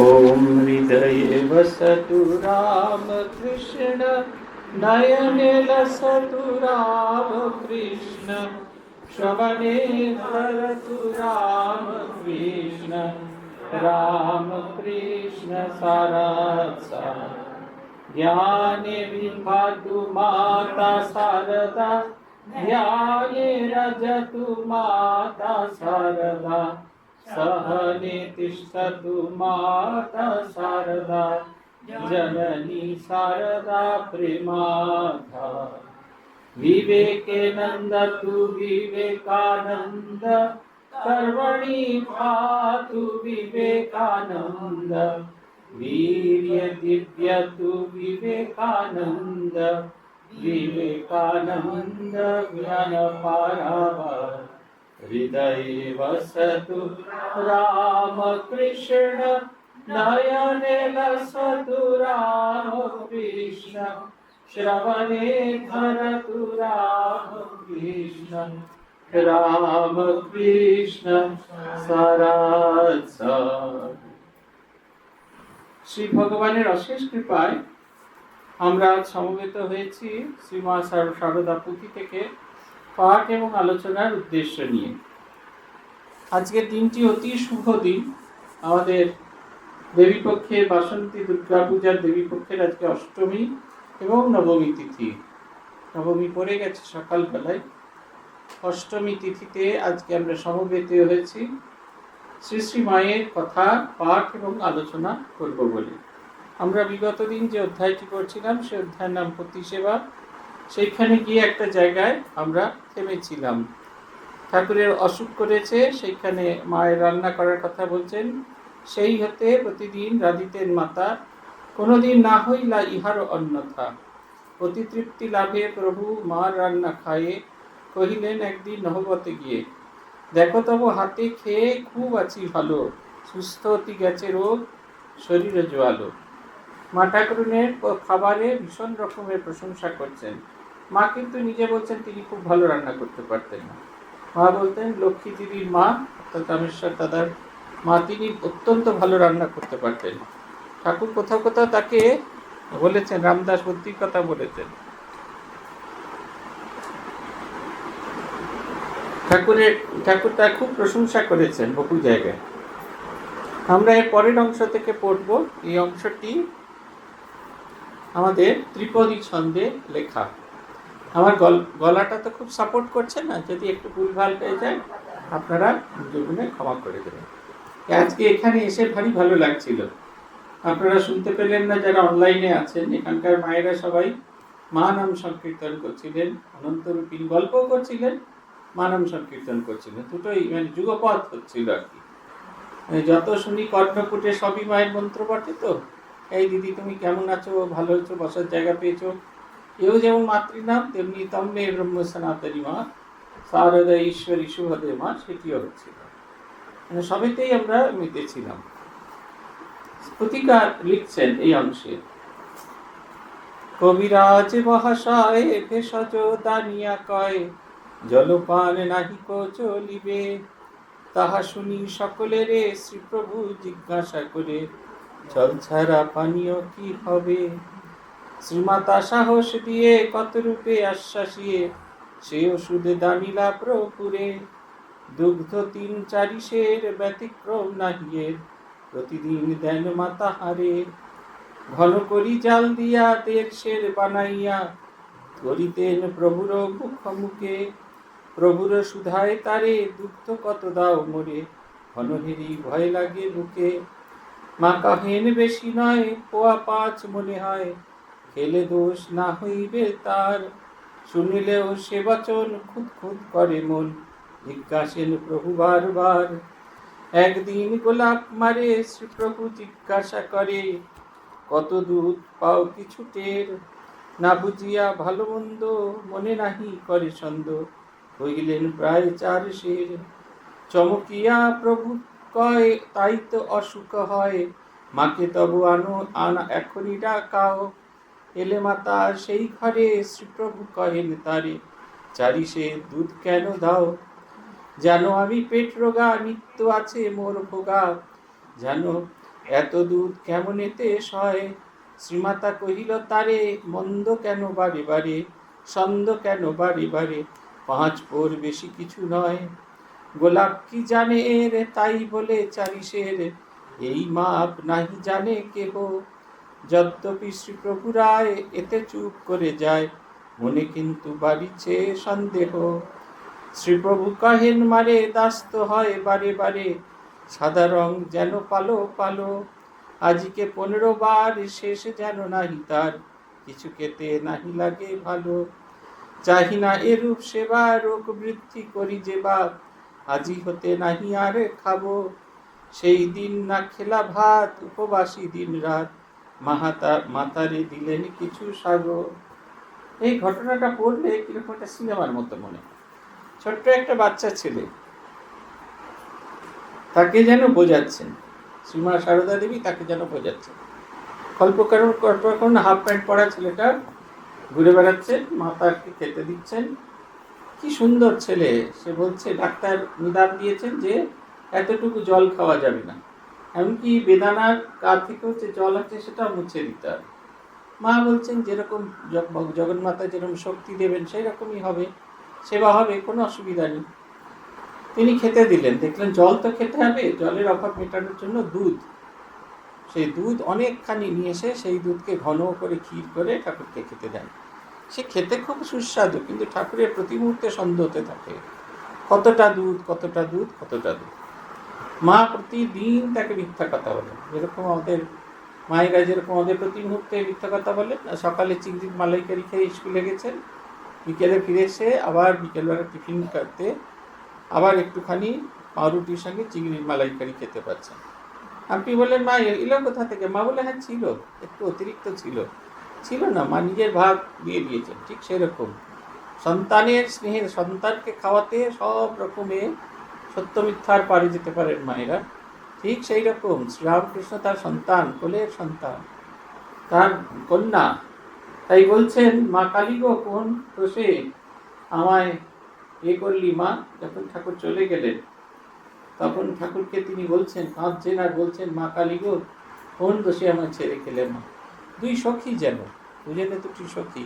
ॐ हृदये वसतु रामकृष्ण नयने लसतु रामकृष्ण श्रवणे भरतु रामकृष्ण रामकृष्ण सारासा ज्ञाने विभातु माता शारदा ध्याने रजतु माता शारदा सहने तिष्ठतु माता शारदा जननी शारदा प्रेमाधा विवेकानंद तु विवेकानंद कर्मणि पातु विवेकानंद वीर्य दिव्य तु विवेकानंद विवेकानंद ज्ञान पारावार हृदये वसतु रामकृष्ण नयने लसतु रामकृष्ण श्रवणे धरतु रामकृष्ण रामकृष्ण सारासा। শ্রী ভগবানের অশেষ কৃপায় আমরা সমবেত হয়েছি শ্রীমা শারদা পুঁথি থেকে পাঠ এবং আলোচনার উদ্দেশ্য নিয়ে। আজকের দিনটি অতি শুভ দিন। আমাদের দেবীপক্ষের বাসন্তী দুর্গা পূজার দেবীপক্ষের আজকে অষ্টমী এবং নবমী তিথি। নবমী পড়ে গেছে সকালবেলায়, অষ্টমী তিথিতে আজকে আমরা সমবেত হয়েছি শ্রী শ্রী মায়ের কথা পাঠ এবং আলোচনা করব বলে। আমরা বিগত দিন যে অধ্যায়টি করছিলাম সে অধ্যায়ের নাম পতি সেবা। সেইখানে গিয়ে একটা জায়গায় আমরা থেমেছিলাম। ঠাকুরের অসুখ করেছে, সেইখানে মায়ের রান্না করার কথা বলছেন। সেই হতে প্রতিদিন রাধিতেন মাতা, কোনোদিন না হইলা ইহার অন্যথা। অতি তৃপ্তি লাভে প্রভু মার রান্না খায়ে, কহিলেন একদিন নহবতে গিয়ে, দেখো তব হাতে খেয়ে খুব আছি ভালো, সুস্থ অতি গেছে রোগ, শরীরে জোয়ালো। মা ঠাকুরনের খাবারে ভীষণ রকমের প্রশংসা করছেন। মা কিন্তু নিজে বলছেন তিনি খুব ভালো রান্না করতে পারতেন না। মা বলতেন লক্ষ্মী দিদির মা অর্থাৎ রামেশ্বর দাদার মা, তিনি অত্যন্ত ভালো রান্না করতে পারতেন। ঠাকুর কোথাও কোথাও তাকে বলেছেন, রামদাস বুদ্ধির কথা বলেছেন। ঠাকুর তার খুব প্রশংসা করেছেন বহু জায়গায়। আমরা এর পরের অংশ থেকে পড়ব। এই অংশটি আমাদের ত্রিপদী ছন্দে লেখা। আমার গলাটা তো খুব সাপোর্ট করছে না, যদি একটু ভুলভাল হয়ে যায় আপনারা দুজনে ক্ষমা করে দেবেন। আজকে এখানে এসে ভারী ভালো লাগছিল। আপনারা শুনতে পেলেন না যারা অনলাইনে আছেন, এখানকার মায়েরা সবাই মা নাম সংকীর্তন করছিলেন, অনন্তরূপিণ গল্প করছিলেন, মা নাম সংকীর্তন করছিলেন। দুটোই মানে যুগপথ হচ্ছিল আর কি। যত শুনি কর্ণপুটে সবই মায়ের মন্ত্র বটে। তো এই দিদি তুমি কেমন আছো, ভালো হয়েছো, বসার জায়গা পেয়েছো, এও যেমন মাতৃনাম তেমনি তম্মে ব্রহ্ম সনাতনী মা শারদা ঈশ্বরী শুভদে মা, সেটিও হচ্ছিল। মানে সবেতেই আমরা মিতেছিলাম। স্ফুতিকার লিখছেন এই অংশে, কবিরাজ মহাশয় ভেষজ দানিয়া কয়, জলপান নাহিক চলিবে। তাহা শুনি সকলেরে শ্রীপ্রভু জিজ্ঞাসা করে, জল ছাড়া পানীয় কি হবে? শ্রীমাতা সাহস দিয়ে কত রূপে আশ্বাসিয়ে, সে ওষুধে দানিলা প্রপুরে। দুগ্ধ ৩-৪ সের ব্যতিক্রম নাহিয়ের, প্রতিদিন দেন মাতা হারে। ঘন করি জাল দিয়া ১.৫ সের বানাইয়া, করিতেন প্রভুর মুখে। প্রভুর সুধায় তারে দুগ্ধ কত দাও মোরে, ঘনহেরি ভয় লাগে বুকে। মা কহেন বেশি নয়, পোয়া ৫ মনে হয়, খেলে দোষ না হইবে তার। শুনিলেও সে বচন খুদ খুদ করে মন, জিজ্ঞাসেন প্রভু বারবার। একদিন গোলাপ মারে শ্রীপ্রভু জিজ্ঞাসা করে, কত দুধ পাও কিছু টের? না বুঝিয়া ভালো মন্দ মনে নাহি করে ছন্দ, হইলেন প্রায় ৪ সের। চমকিয়া প্রভু কয়, তাই তো অসুখ হয়, মাকে তবু আনা এখনই ডাকাও। এলে মাতা সেই ঘরে, শ্রীপ্রভু কহেন তারে, ৪ সের দুধ কেন দাও? জানো আমি পেট রোগা, নিত্য আছে মোর ভোগা। জানো এত দুধ কেমন এতে সয়? শ্রীমাতা কহিল তারে, মন্দ কেন বারে বারে, সন্দ কেন বারে বারে, 5 পোর বেশি কিছু নয়। গোলাপ কি জানে এর, তাই বলে 40 এই মাপ নাহি জানে কেহ। যদ্যপি শ্রীপ্রভু রায় এতে চুপ করে যায়, মনে কিন্তু বাড়িছে সন্দেহ। শ্রীপ্রভু কহেন মারে, দাস্ত হয় বারে বারে, সাদা রং যেন পালো পালো। আজকে 15 বার শেষ যেন নাহি তার, কিছু খেতে নাহি লাগে ভালো। চাহি না এরূপ সেবা, রোগ বৃদ্ধি করি যে বাপ, আজি হতে নাহি আর খাবো। সেই দিন না খেলা ভাত, উপবাসী দিন রাত, মাতারে দিলেন কিছু সাগো। এই ঘটনাটা পড়লে কিরকম একটা সিনেমার মতো মনে হয়। ছোট্ট একটা বাচ্চা ছেলে, তাকে যেন বোঝাচ্ছেন, শ্রীমা সারদা দেবী তাকে যেন বোঝাচ্ছেন। কল্পকারণ হাফ প্যান্ট পরা ছেলেটা ঘুরে বেড়াচ্ছে, মা তাকে খেতে দিচ্ছেন। কি সুন্দর ছেলে, সে বলছে ডাক্তার নিদান দিয়েছেন যে এতটুকু জল খাওয়া যাবে না, এমনকি বেদানার গা থেকেও যে জল আছে সেটা মুছে দিতে হবে। মা বলছেন যেরকম জগন্মাতা যেরকম শক্তি দেবেন সেই রকমই হবে, সেবা হবে, কোনো অসুবিধা নেই। তিনি খেতে দিলেন, দেখলেন জল তো খেতে হবে, জলের অভাব মেটানোর জন্য দুধ, সেই দুধ অনেকখানি নিয়ে এসে সেই দুধকে ঘন করে ক্ষীর করে ঠাকুরকে খেতে দেন। সে খেতে খুব সুস্বাদু, কিন্তু ঠাকুরের প্রতি মুহূর্তে সন্দেহ হতে থাকে, কতটা দুধ কতটা দুধ কতটা দুধ। মা প্রতিদিন তাকে মিথ্যা কথা বলেন, যেরকম আমাদের মায়েরা যেরকম আমাদের প্রতি মুহূর্তে মিথ্যা কথা বলেন। সকালে চিংড়ির মালাইকারি খেয়ে স্কুলে গেছেন, বিকেলে ফিরে এসে আবার বিকেলবেলা টিফিন করতে আবার একটুখানি পাউরুটির সঙ্গে চিংড়ির মালাইকারি খেতে পাচ্ছেন। আপনি বললেন মা এলো কোথা থেকে? মা বলে হ্যাঁ ছিল, একটু অতিরিক্ত ছিল না, মা নিজের ভাগ দিয়ে দিয়েছেন। ঠিক সেরকম সন্তানের স্নেহের, সন্তানকে খাওয়াতে সব রকমে সত্য মিথ্যার পারে যেতে পারেন মায়েরা। ঠিক সেই রকম শ্রীরামকৃষ্ণ তার সন্তান, কোলের সন্তান, তার কন্যা, তাই বলছেন মা কালী গো কোন দোষে আমায় করলি মা। যখন ঠাকুর চলে গেলেন তখন ঠাকুরকে তিনি বলছেন, কাঁদছেন আর বলছেন মা কালী গো কোন দোষে আমায় ছেড়ে গেলে মা। 2 সখী যেন, দুজনে 2টি সখী,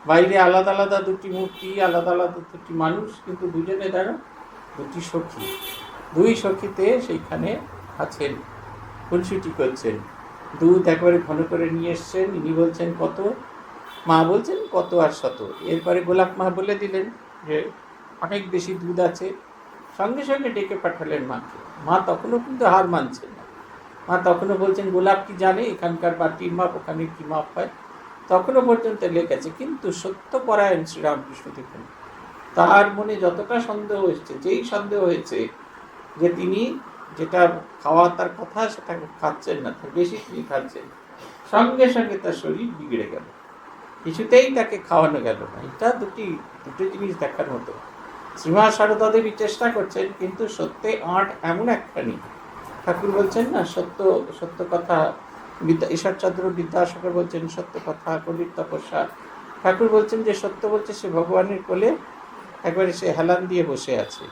বাইরে আলাদা আলাদা 2টি মূর্তি, আলাদা আলাদা 2টি মানুষ, কিন্তু দুজনে তারা 2টি সখী। 2 সখীতে সেইখানে আছেন, খুনসুটি করছেন। দুধ একবারে ঘন করে নিয়ে এসছেন, ইনি বলছেন কত, মা বলছেন কত আর শত। এরপরে গোলাপ মা বলে দিলেন যে অনেক বেশি দুধ আছে, সঙ্গে সঙ্গে ডেকে পাঠালেন মাকে। মা তখনও কিন্তু হার মানছেন না, মা তখনও বলছেন গোলাপ কি জানে এখানকার বাটির মাপ ওখানে কি মাপ হয়, তখনও পর্যন্ত লেগেছে। কিন্তু সত্যপরায়ণ শ্রীরামকৃষ্ণ দেখুন, তার মনে যতটা সন্দেহ এসছে, যেই সন্দেহ হয়েছে যে তিনি যেটা খাওয়া তার কথা সেটা খাচ্ছেন না, তার বেশি তিনি খাচ্ছেন, সঙ্গে সঙ্গে তার শরীর বিগড়ে গেল, কিছুতেই তাকে খাওয়ানো গেল না। এটা দুটো জিনিস দেখার মতো। শ্রীমা সারদা দেবী চেষ্টা করছেন, কিন্তু সত্যে আঁট এমন একখানি। ঠাকুর বলছেন না, সত্য কথা, ঈশ্বরচন্দ্র বিদ্যাসাগর বলছেন সত্য কথা কলির তপস্যা। ঠাকুর বলছেন যে সত্য বলছে সে ভগবানের কোলে একবারে সে হেলান দিয়ে বসে আছে।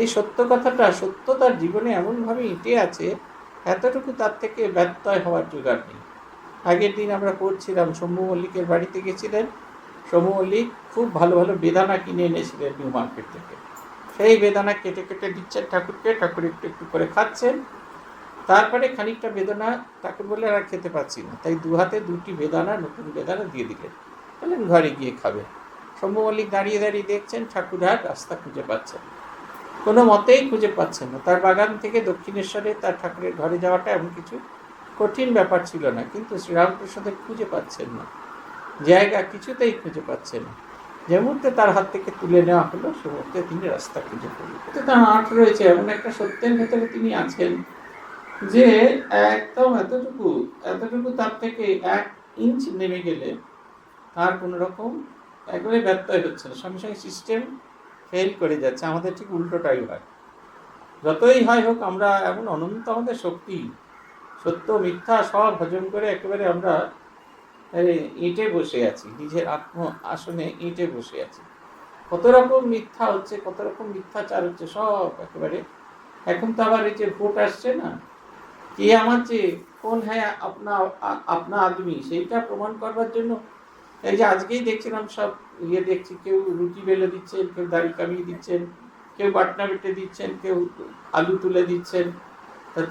এই সত্য কথাটা, সত্য তার জীবনে এমনভাবে এঁটে আছে, এতটুকু তার থেকে ব্যত্যয় হওয়ার জোগাড় নেই। আগের দিন আমরা পড়ছিলাম, শম্ভু মল্লিকের বাড়িতে গেছিলেন, শম্ভু মল্লিক খুব ভালো ভালো বেদানা কিনে এনেছিলেন নিউ মার্কেট থেকে। সেই বেদানা কেটে কেটে দিচ্ছেন ঠাকুরকে, ঠাকুর একটু একটু করে খাচ্ছেন। তারপরে খানিকটা বেদানা ঠাকুর বলে আর খেতে পাচ্ছি না, তাই 2 হাতে 2টি বেদানা, নতুন বেদানা দিয়ে দিলেন, বললেন ঘরে গিয়ে খাবে। শম্ভু মল্লিক দাঁড়িয়ে দাঁড়িয়ে দেখছেন, ঠাকুর আর রাস্তা খুঁজে পাচ্ছেন, কোনো মতেই খুঁজে পাচ্ছেন না। তার বাগান থেকে দক্ষিণেশ্বরে তার ঠাকুরের ঘরে যাওয়াটা এমন কিছু কঠিন ব্যাপার ছিল না, কিন্তু শ্রীরামকৃষ্ণদেব খুঁজে পাচ্ছেন না, জায়গা কিছুতেই খুঁজে পাচ্ছেন না। যে মুহূর্তে তার হাত থেকে তুলে নেওয়া হলো, সে মুহূর্তে তিনি রাস্তা খুঁজে পেলেন। তার আঁট রয়েছে, এমন একটা সত্যের ভেতরে তিনি আছেন যে একদম এতটুকু তার থেকে 1 ইঞ্চ নেমে গেলে তার কোনো রকম একবারে ব্যত্যয় হচ্ছে না, সঙ্গে সঙ্গে সিস্টেম ফেল করে যাচ্ছে। আমাদের ঠিক উল্টোটাই হয়, যতই হয় হোক আমরা এমন অনন্ত আমাদের শক্তি, সত্য মিথ্যা সব হজম করে একেবারে আমরা ইঁটে বসে আছি, নিজের আত্ম আসনে ইঁটে বসে আছি। কত রকম মিথ্যা হচ্ছে, কত রকম মিথ্যাচার হচ্ছে, সব একেবারে। এখন তো আবার এই যে ভোট আসছে না, কে আমার চেয়ে কোন হ্যাঁ আপনা আদমি, সেইটা প্রমাণ করবার জন্য এই যে আজকেই দেখছিলাম সব দেখছি, কেউ রুটি বেলে দিচ্ছেন, কেউ দাড়ি কামিয়ে দিচ্ছেন, কেউ বাটনা বেটে দিচ্ছেন, কেউ আলু তুলে দিচ্ছেন।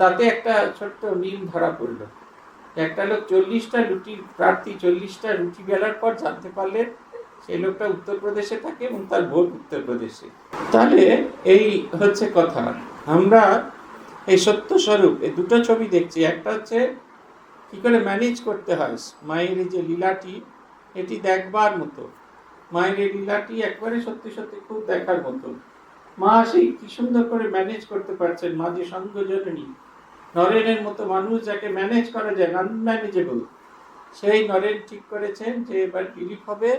তাতে একটা ছোট্ট মিল ধরা পড়লো। একটা লোক 40টা রুটির প্রার্থী 40টা রুটি বেলার পর জানতে পারলে সেই লোকটা উত্তরপ্রদেশে থাকে এবং তার ভোট উত্তরপ্রদেশে। তাহলে এই হচ্ছে কথা। আমরা এই সত্য স্বরূপ এই দুটো ছবি দেখছি। একটা হচ্ছে কি করে ম্যানেজ করতে হয় মায়ের এই যে লীলাটি, এটি দেখবার মতো। মায়ের এই লীলাটি একবারে সত্যি সত্যি খুব দেখার মতো। মা সেই কি সুন্দর করে ম্যানেজ করতে পারছেন। মা যে সঙ্গজননী, নরেনের মতো মানুষ যাকে ম্যানেজ করা যায়, আনম্যানেজেবল, সেই নরেন ঠিক করেছেন যে এবার রিলিফ হবে,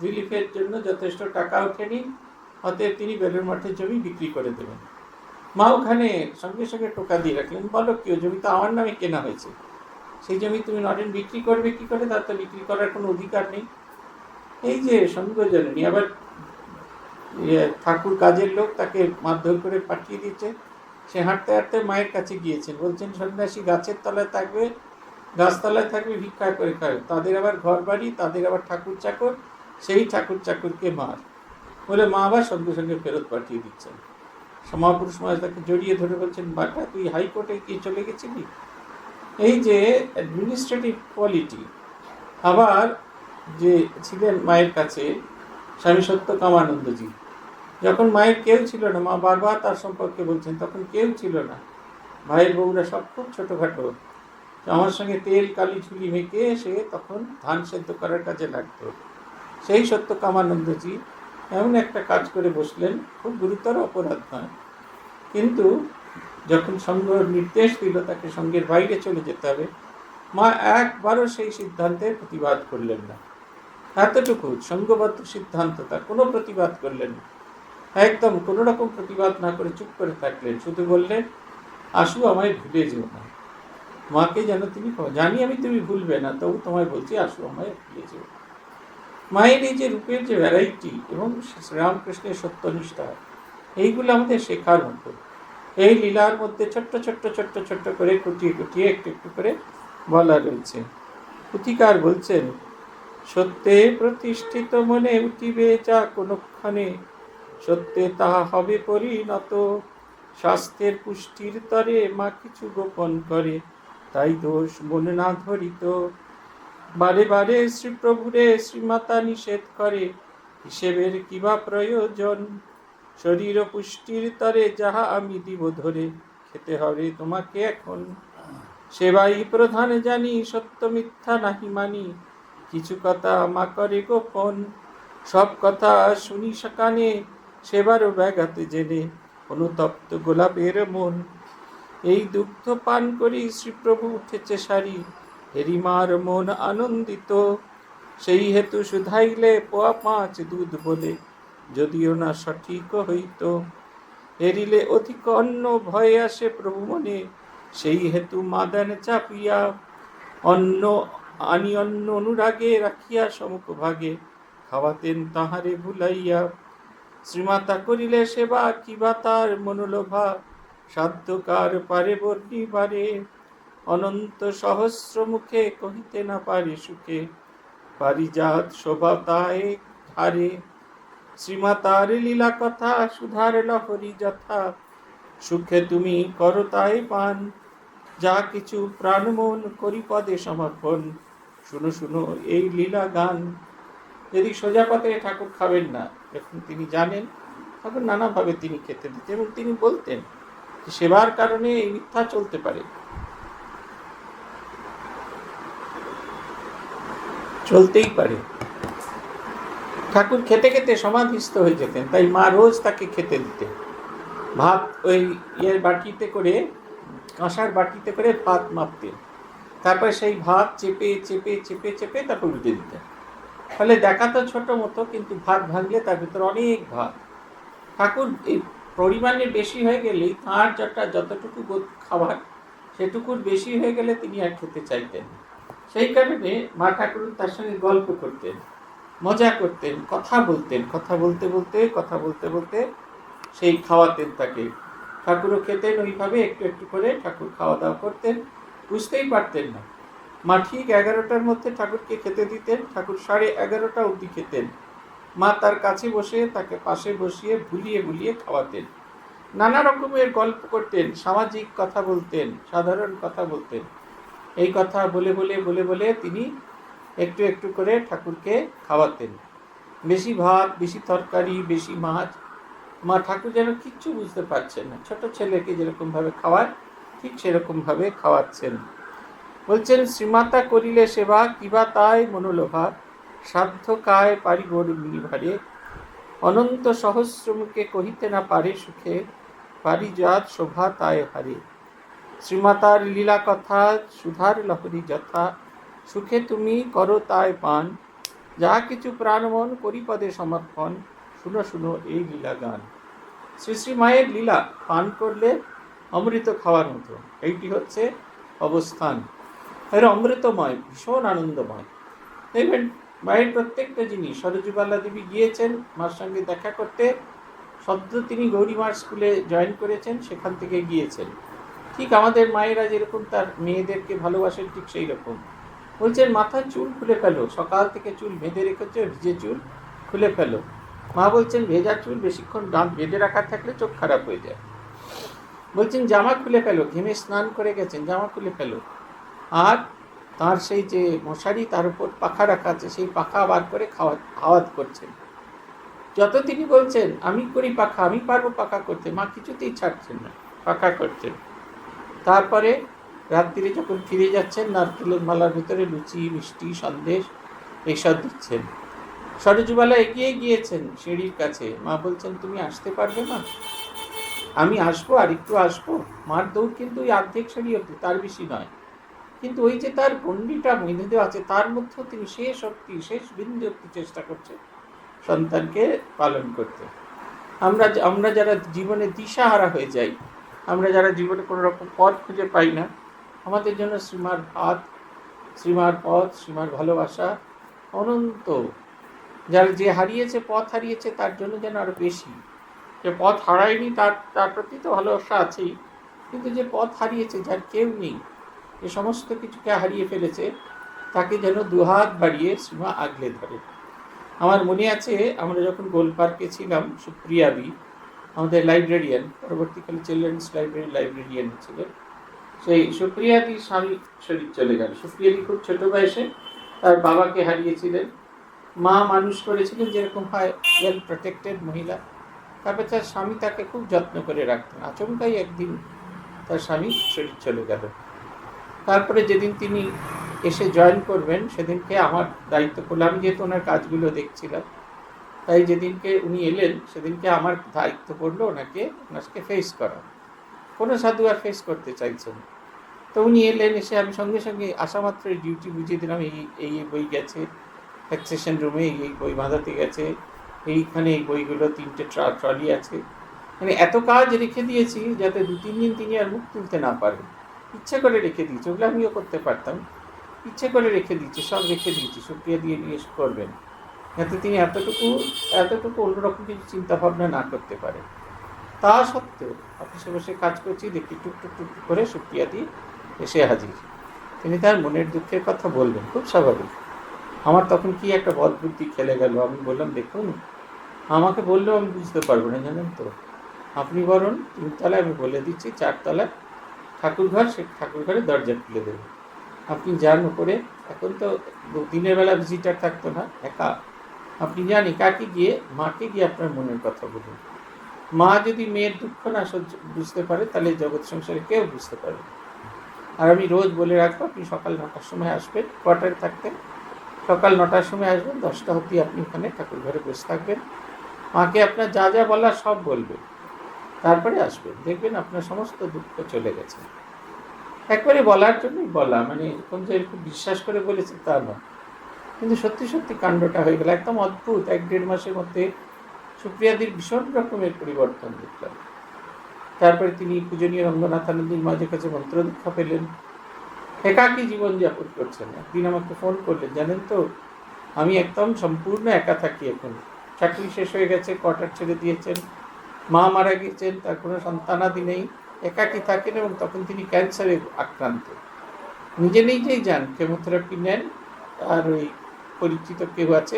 রিলিফের জন্য যথেষ্ট টাকা ওঠেনি, অতএব তিনি বেলুড় মঠের জমি বিক্রি করে দেবেন। মা ওখানে সঙ্গে সঙ্গে টোকা দিয়ে রাখলেন, বলো কি, জমি তো আমার নামে কেনা হয়েছে, সেই জমি তুমি নরেন বিক্রি করবে কি করে? তার তো বিক্রি করার কোনো অধিকার নেই। এই যে সঙ্গজননী। আবার ঠাকুর কাজের লোক, তাকে মারধর করে পাঠিয়ে দিচ্ছে। সে হাঁটতে হাঁটতে মায়ের কাছে গিয়েছেন, বলছেন সন্ন্যাসী গাছের তলায় থাকবে, গাছতলায় থাকবে, ভিক্ষা করে খাবে, তাদের আবার ঘর বাড়ি, তাদের আবার ঠাকুর চাকর, সেই ঠাকুর চাকরকে মার বলে মা আবার সঙ্গে সঙ্গে ফেরত পাঠিয়ে দিচ্ছেন। মহাপুরুষ মহারাজ তাকে জড়িয়ে ধরে বলছেন, বাটা তুই হাইকোর্টে গিয়ে চলে গেছিলি। এই যে অ্যাডমিনিস্ট্রেটিভ কোয়ালিটি। আবার যে ছিলেন মায়ের কাছে স্বামী সত্যকামানন্দজি, যখন মায়ের কেউ ছিল না, মা বারবার তার সম্পর্কে বলছেন, তখন কেউ ছিল না, ভাইয়ের বউরা সব খুব ছোটোখাটো, আমার সঙ্গে তেল কালি ঝুলি মেখে সে তখন ধান সেদ্ধ করার কাজে লাগতো। সেই সত্যকামানন্দজি এমন একটা কাজ করে বসলেন, খুব গুরুতর অপরাধ নয়, কিন্তু যখন সঙ্ঘ নির্দেশ দিল তাকে সঙ্গের বাইরে চলে যেতে হবে, মা একবারও সেই সিদ্ধান্তের প্রতিবাদ করলেন না। এতটুকু সঙ্গবদ্ধ সিদ্ধান্ত, তার কোনো প্রতিবাদ করলেন না, একদম কোনো রকম প্রতিবাদ না করে চুপ করে থাকলেন। শুধু বললেন, আশু আমায় ভুলে যেও না। মাকে যেন তিনি, জানি আমি তুমি ভুলবে না, তবু তোমায় বলছি আশু আমায় ভুলে যেও না। মায়ের এই যে রূপের যে ভ্যারাইটি এবং শ্রীরামকৃষ্ণের সত্যনিষ্ঠা, এইগুলো আমাদের শেখার মতো। এই লীলার মধ্যে ছোট্ট ছোট্ট ছোট্ট ছোট্ট করে কুটিয়ে কুটিয়ে একটু একটু করে বলা রয়েছে। পুথিকার বলছেন, সত্যে প্রতিষ্ঠিত মনে উঠিবে যা কোনক্ষণে, সত্যে তাহা হবে পরিণত। স্বাস্থ্যের পুষ্টির তরে মা কিছু গোপন করে, তাই দোষ মনে না ধরিত। বারে বারে শ্রীপ্রভুরে শ্রীমাতা নিষেধ করে, হিসেবের কিবা প্রয়োজন। শরীর পুষ্টির তরে যাহা আমি দিব ধরে, খেতে হবে তোমাকে এখন। সেবাই প্রধান জানি, সত্য মিথ্যা নাহি মানি, কিছু কথা মা করে গোপন। সব কথা শুনি সকানে, সেবারও ব্যাঘাতে জেনে, অনুতপ্ত গোলাপের মন। এই দুগ্ধ পান করি শ্রীপ্রভু উঠেছে সারি, হেরিমার মন আনন্দিত। সেই হেতু শুধাইলে পোয়া 5 দুধ বলে, যদিও না সঠিক হইত। হেরিলে অধিক অন্ন ভয়ে আসে প্রভু মনে, সেই হেতু মা দেন চাপিয়া। অন্ন অনুরাগে রাখিয়া সমুখ ভাগে, খাওয়াতেন তাহারে ভুলাইয়া। শ্রীমাতা করিলে সেবা, কিবা তার মনোলোভা, সাধ্যকার পারে বর্ণিবারে। অনন্ত সহস্র মুখে কহিতে না পারে সুখে, পারিজাত শোভা তাই হারে। শ্রীমাতার লীলা কথা সুধার লহরী যথা, সুখে তুমি করো তাই পান। যা কিছু প্রাণ মন করি পদে সমর্পণ, শুনো শুনো এই লীলা গান। যদি সোজা পথে ঠাকুর খাবেন না, যখন তিনি জানেন, তখন নানাভাবে তিনি খেতে দিতেন এবং তিনি বলতেন যে সেবার কারণে এই মিথ্যা চলতে পারে, চলতেই পারে। ঠাকুর খেতে খেতে সমাধিস্থ হয়ে যেতেন, তাই মা রোজ তাকে খেতে দিতেন। ভাত ওই বাটিতে করে, কাঁসার বাটিতে করে ভাত মাপতেন, তারপরে সেই ভাত চেপে চেপে চেপে চেপে তারপর উল্টে দিতেন। ফলে দেখা তো ছোট মতো, কিন্তু ভাত ভাঙলে তার ভিতরে অনেক ভাত। ঠাকুর এই পরিমাণে বেশি হয়ে গেলেই তাঁর যতটুকু খাবার, সেটুকুর বেশি হয়ে গেলে তিনি আর খেতে চাইতেন। সেই কারণে মা ঠাকুর তার সঙ্গে গল্প করতেন, মজা করতেন, কথা বলতেন, কথা বলতে বলতে সেই খাওয়াতেন তাকে। ঠাকুরও খেতেন ওইভাবে, একটু একটু করে ঠাকুর খাওয়া দাওয়া করতেন, বুঝতেই পারতেন না। মা ঠিক 11টার মধ্যে ঠাকুরকে খেতে দিতেন, ঠাকুর 11:30 অবধি খেতেন। মা তার কাছে বসে তাকে পাশে বসিয়ে ভুলিয়ে ভুলিয়ে খাওয়াতেন, নানা রকমের গল্প করতেন, সামাজিক কথা বলতেন, সাধারণ কথা বলতেন। এই কথা বলে বলে বলে বলে তিনি একটু একটু করে ঠাকুরকে খাওয়াতেন। বেশি ভাত, বেশি তরকারি, বেশি মাছ, মা ঠাকুর যেন কিচ্ছু বুঝতে পারছেন না। ছোট ছেলেকে যেরকমভাবে খাওয়ায় ঠিক সেরকমভাবে খাওয়াচ্ছেন। বলছেন, শ্রীমাতা করিলে সেবা কিবা তাই মনোলোভা, সাধ্য কায় পারিবর মিনিভারে, অনন্ত সহস্রমুখে কহিতে না পারে সুখে, পারিজাত শোভা তাই হারে। শ্রীমাতার লীলা কথা সুধার লহরী যথা, সুখে তুমি করো তাই পান, যাহা কিছু প্রাণমন করি পদে সমর্পণ, শুনো শুনো এই লীলা গান। শ্রী শ্রী মায়ের লীলা পান করলে অমৃত খাওয়ার মতো, এইটি হচ্ছে অবস্থান। এর অমৃতময়, ভীষণ আনন্দময়। দেখবেন মায়ের প্রত্যেকটা জিনিস, সরজুবালা দেবী গিয়েছেন মার সঙ্গে দেখা করতে, সদ্য তিনি গৌরীমার স্কুলে জয়েন করেছেন, সেখান থেকে গিয়েছেন। ঠিক আমাদের মায়েরা যেরকম তার মেয়েদেরকে ভালোবাসেন ঠিক সেই রকম। বলছেন, মাথার চুল খুলে ফেলো, সকাল থেকে চুল বেঁধে রেখেছো, ভিজে চুল খুলে ফেলো। মা বলছেন, ভেজা চুল বেশিক্ষণ বেঁধে রাখা থাকলে চোখ খারাপ হয়ে যায়। বলছেন, জামা খুলে ফেলো, ঘেমে স্নান করে গেছেন, জামা খুলে ফেলো। আর তার সেই যে মশারি, তার উপর পাখা রাখা আছে, সেই পাখা বার করে হাওয়াত করছেন। যত তিনি বলছেন, আমি করি পাখা, আমি পারবো পাখা করতে, মা কিছুতেই ছাড়ছেন না, পাখা করছেন। তারপরে রাত্রিরে যখন ফিরে যাচ্ছেন, নারকেলের মালার ভিতরে লুচি, মিষ্টি, সন্দেশ এইসব দিচ্ছেন। সরজুবালা এগিয়ে গিয়েছেন সিঁড়ির কাছে। মা বলছেন, তুমি আসতে পারবে মা? আমি আসবো, আর একটু আসবো। মার দৌড় কিন্তু ওই অর্ধেক সিঁড়ি অবধি, তার বেশি নয়। কিন্তু ওই যে তার গণ্ডিটা বেঁধে দেওয়া আছে, তার মধ্যেও তিনি শেষ অবধি, শেষ বিন্দু অবধি চেষ্টা করছেন সন্তানকে পালন করতে। আমরা যারা জীবনে দিশাহারা হয়ে যাই, আমরা যারা জীবনে কোনো রকম পথ খুঁজে পাই না, আমাদের জন্য শ্রীমার হাত, শ্রীমার পথ, শ্রীমার ভালোবাসা অনন্ত। যারা যে হারিয়েছে, পথ হারিয়েছে, তার জন্য যেন আরো বেশি। যে পথ হারায়নি তার প্রতি তো ভালোবাসা আছেই, কিন্তু যে পথ হারিয়েছে, যার কেউ নেই, যে সমস্ত কিছুকে হারিয়ে ফেলেছে, তাকে যেন দুহাত বাড়িয়ে শ্রীমা আগলে ধরে। আমার মনে আছে, আমরা যখন গোল পার্কে ছিলাম, সুপ্রিয়াদি আমাদের লাইব্রেরিয়ান, পরবর্তীকালে চিলড্রেন্স লাইব্রেরিয়ান ছিলেন, সেই সুপ্রিয়াদি স্বামী শরীর চলে গেল। সুপ্রিয়াদি খুব ছোট বয়সে তার বাবাকে হারিয়েছিলেন। মা মানুষ করেছিলেন যেরকম হয়, ওয়েল প্রটেক্টেড মহিলা। তারপর তার স্বামী তাকে খুব যত্ন করে রাখতেন। আচমকাই একদিন তার স্বামী শরীর চলে গেল। তারপরে যেদিন তিনি এসে জয়েন করবেন, সেদিনকে আমার দায়িত্ব করলো। আমি যেহেতু ওনার কাজগুলো দেখছিলাম, তাই যেদিনকে উনি এলেন, সেদিনকে আমার দায়িত্ব পড়লো ওনাকে ফেস করা। কোনো সাধু আর ফেস করতে চাইছেন। তো উনি এলেন, এসে আমি সঙ্গে সঙ্গে আসা মাত্র ডিউটি বুঝিয়ে দিলাম, এই বই গেছে অ্যাক্সেশন রুমে, এই বই বাঁধাতে গেছে, এইখানে এই বইগুলো 3টে ট্রলি আছে। মানে এত কাজ রেখে দিয়েছি যাতে 2-3 দিন তিনি আর মুখ তুলতে না পারেন। ইচ্ছে করে রেখে দিয়েছি, ওগুলো আমিও করতে পারতাম, ইচ্ছে করে রেখে দিয়েছি, সব রেখে দিয়েছি, সুপ্রিয়া দিয়ে নিয়ে করবেন, যাতে তিনি এতটুকু অন্যরকম কিছু চিন্তাভাবনা না করতে পারেন। তা সত্ত্বেও অফিসে বসে কাজ করছি, দেখি টুকটুক টুকটুক করে সুপ্রিয়া দিয়ে এসে হাজির। তিনি তার মনের দুঃখের কথা বললেন, খুব স্বাভাবিক। আমার তখন কি একটা বদবুদ্ধি খেলে গেল। আমি বললাম, দেখুন, আমাকে বললেও আমি বুঝতে পারবো না, জানেন তো। আপনি বরং 3 তলায়, আমি বলে দিচ্ছি 4 তলায় ঠাকুরঘর, সে ঠাকুরঘরে দরজা খুলে দেবে। আপনি যান উপরে। এখন তো দিনের বেলা ভিজিটার থাকতো না, একা। আপনি যান, একাকে গিয়ে মাকে গিয়ে আপনার মনের কথা বলুন। মা যদি মেয়ের দুঃখ না বুঝতে পারে, তাহলে জগৎ সংসারে কেউ বুঝতে পারে। আর আমি রোজ বলে রাখবো, আপনি সকাল 9টার সময় আসবেন, কোয়ার্টারে থাকতেন, সকাল 9টার সময় আসবেন, 10টা অবধি আপনি ওখানে ঠাকুর ঘরে বসে থাকবেন। মাকে আপনার যা যা বলার সব বলবেন, তারপরে আসবেন, দেখবেন আপনার সমস্ত দুঃখ চলে গেছে। একবারে বলার জন্যই বলা, মানে এরকম যে এরকম বিশ্বাস করে বলেছে তা নয়, কিন্তু সত্যি সত্যি কাণ্ডটা হয়ে গেল একদম অদ্ভুত। 1-1.5 মাসের মধ্যে সুপ্রিয়াদির ভীষণ রকমের পরিবর্তন দেখলাম। তারপরে তিনি পূজনীয় রঙ্গনাথানন্দের মাঝের কাছে মন্ত্র দীক্ষা পেলেন, একাকী জীবনযাপন করছেন। একদিন আমাকে ফোন করলেন, জানেন তো, আমি একদম সম্পূর্ণ একা থাকি এখন। চাকরি শেষ হয়ে গেছে, কোয়ার্টার ছেড়ে দিয়েছেন, মা মারা গেছেন, তার কোনো সন্তানাদি নেই, একাকী থাকেন এবং তখন তিনি ক্যান্সারে আক্রান্ত। নিজেই যান, কেমোথেরাপি নেন, আর ওই পরিচিত কেউ আছে,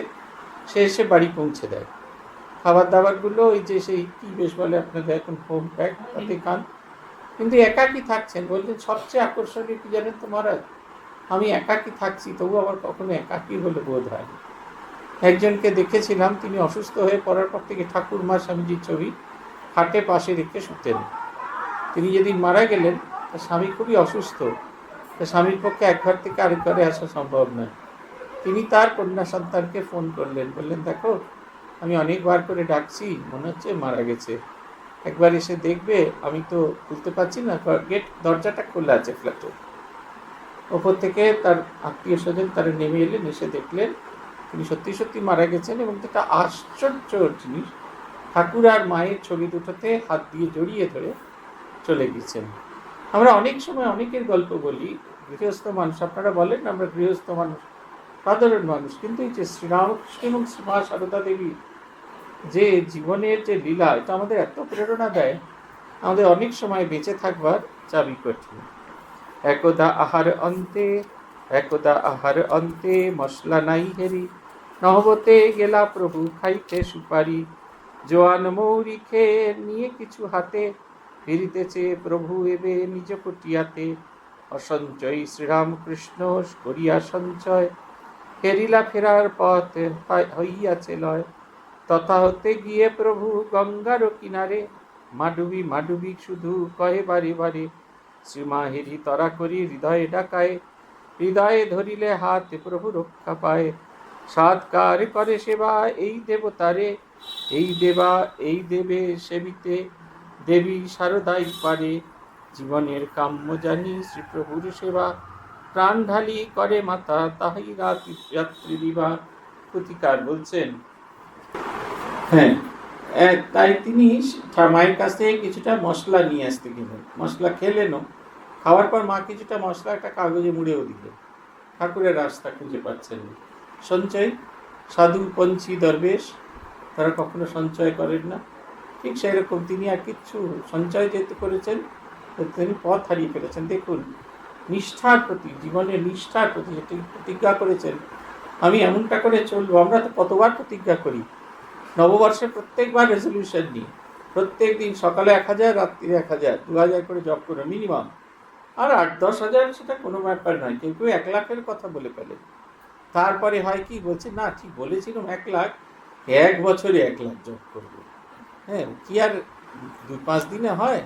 সে এসে বাড়ি পৌঁছে দেয়। খাবার দাবারগুলো ওই যে সেই কী বেশ বলে আপনাদের এখন হোম প্যাক, তাতে খান, কিন্তু একাকী থাকছেন। বললেন সবচেয়ে আকর্ষণীয় কি জানেন তো মহারাজ, আমি একাকী থাকছি তবু আমার কখনো একাকী বলে বোধ হয়নি। একজনকে দেখেছিলাম, তিনি অসুস্থ হয়ে পড়ার পর থেকে ঠাকুরমা স্বামীজির ছবি খাটে পাশে রেখে শুতেন। তিনি যেদিন মারা গেলেন, তার স্বামী খুবই অসুস্থ, তার স্বামীর পক্ষে এক ঘর থেকে আরেক ঘরে আসা সম্ভব নয়। তিনি তার কন্যা সন্তানকে ফোন করলেন, বললেন দেখো আমি অনেকবার করে ডাকছি, মনে হচ্ছে মারা গেছে, একবার এসে দেখবে। আমি তো খুলতে পারছি না, গেট দরজাটা খোলা আছে ফ্ল্যাটের। ওপর থেকে তার আত্মীয় স্বজন তারা নেমে এলেন, এসে দেখলেন তিনি সত্যি সত্যি মারা গেছেন। এবং যেটা আশ্চর্য জিনিস, ঠাকুর আর মায়ের ছবি দুটোতে হাত দিয়ে জড়িয়ে ধরে চলে গেছেন। আমরা অনেক সময় অনেকের গল্প বলি, গৃহস্থ মানুষ, আপনারা বলেন আমরা গৃহস্থ মানুষ, সাধারণ মানুষ, কিন্তু এই যে শ্রীরামকৃষ্ণ এবং মা সারদা দেবী যে জীবনের যে লীলা, এটা আমাদের এত প্রেরণা দেয়, আমাদের অনেক সময় বেঁচে থাকবার চাবি কঠিন। একদা আহার অন্তে মশলা নাই হেরি, নহবতে গেলা প্রভু খাইতে সুপারি, জোয়ান মৌরি খেয়ে নিয়ে কিছু হাতে, ফিরিতেছে প্রভু এবে নিজ কুটিয়াতে, অসঞ্চয় শ্রীরামকৃষ্ণ করিয়া সঞ্চয়, ফেরিলা ফেরার পথ হইয়াছে লয়, তথা হতে গিয়ে প্রভু গঙ্গার কিনারে, মাডুবি শুধু কয়ে বারে বারে, শ্রীমাহেরি তরা করি হৃদয়ে ডাকায়, হৃদয়ে ধরিলে হাতে প্রভু রক্ষা পায়, সাতকার করে সেবা এই দেবতারে, এই দেবে সেবিতে দেবী শারদাই পারে, জীবনের কাম্য জানি শ্রীপ্রভুর সেবা, প্রাণ ঢালি করে মাতা তাহাই রাত্রি দিবা। প্রতিকার বলছেন, হ্যাঁ, তাই তিনি মায়ের কাছ থেকে কিছুটা মশলা নিয়ে আসতে গেলেন। মশলা খেলেনও, খাওয়ার পর মা কিছুটা মশলা একটা কাগজে মুড়েও দিলেন। ঠাকুরের রাস্তা খুঁজে পাচ্ছেন। সঞ্চয়, সাধু পঞ্চী দরবেশ তারা কখনো সঞ্চয় করেন না, ঠিক সেই রকম তিনি আর কিচ্ছু সঞ্চয় যেহেতু করেছেন, তিনি পথ হারিয়ে ফেলেছেন। দেখুন, নিষ্ঠার প্রতি, জীবনের নিষ্ঠার প্রতি যেটি প্রতিজ্ঞা করেছেন, আমি এমনটা করে চলবো। আমরা তো কতবার প্রতিজ্ঞা করি, নববর্ষে প্রত্যেকবার রেজলিউশন নিই, প্রত্যেক দিন সকালে 1000, রাত্রি 1000, 2000 করে জব করে মিনিমাম, আর 8-10 হাজার সেটা কোনো ব্যাপার নয়। কেউ 1 লাখের কথা বলে ফেলে, তারপরে হয় কি বলছে, না ঠিক বলেছিলাম 1 লাখ, 1 বছরে 1 লাখ জব করবো। হ্যাঁ, কি আর 2-5 দিনে হয়?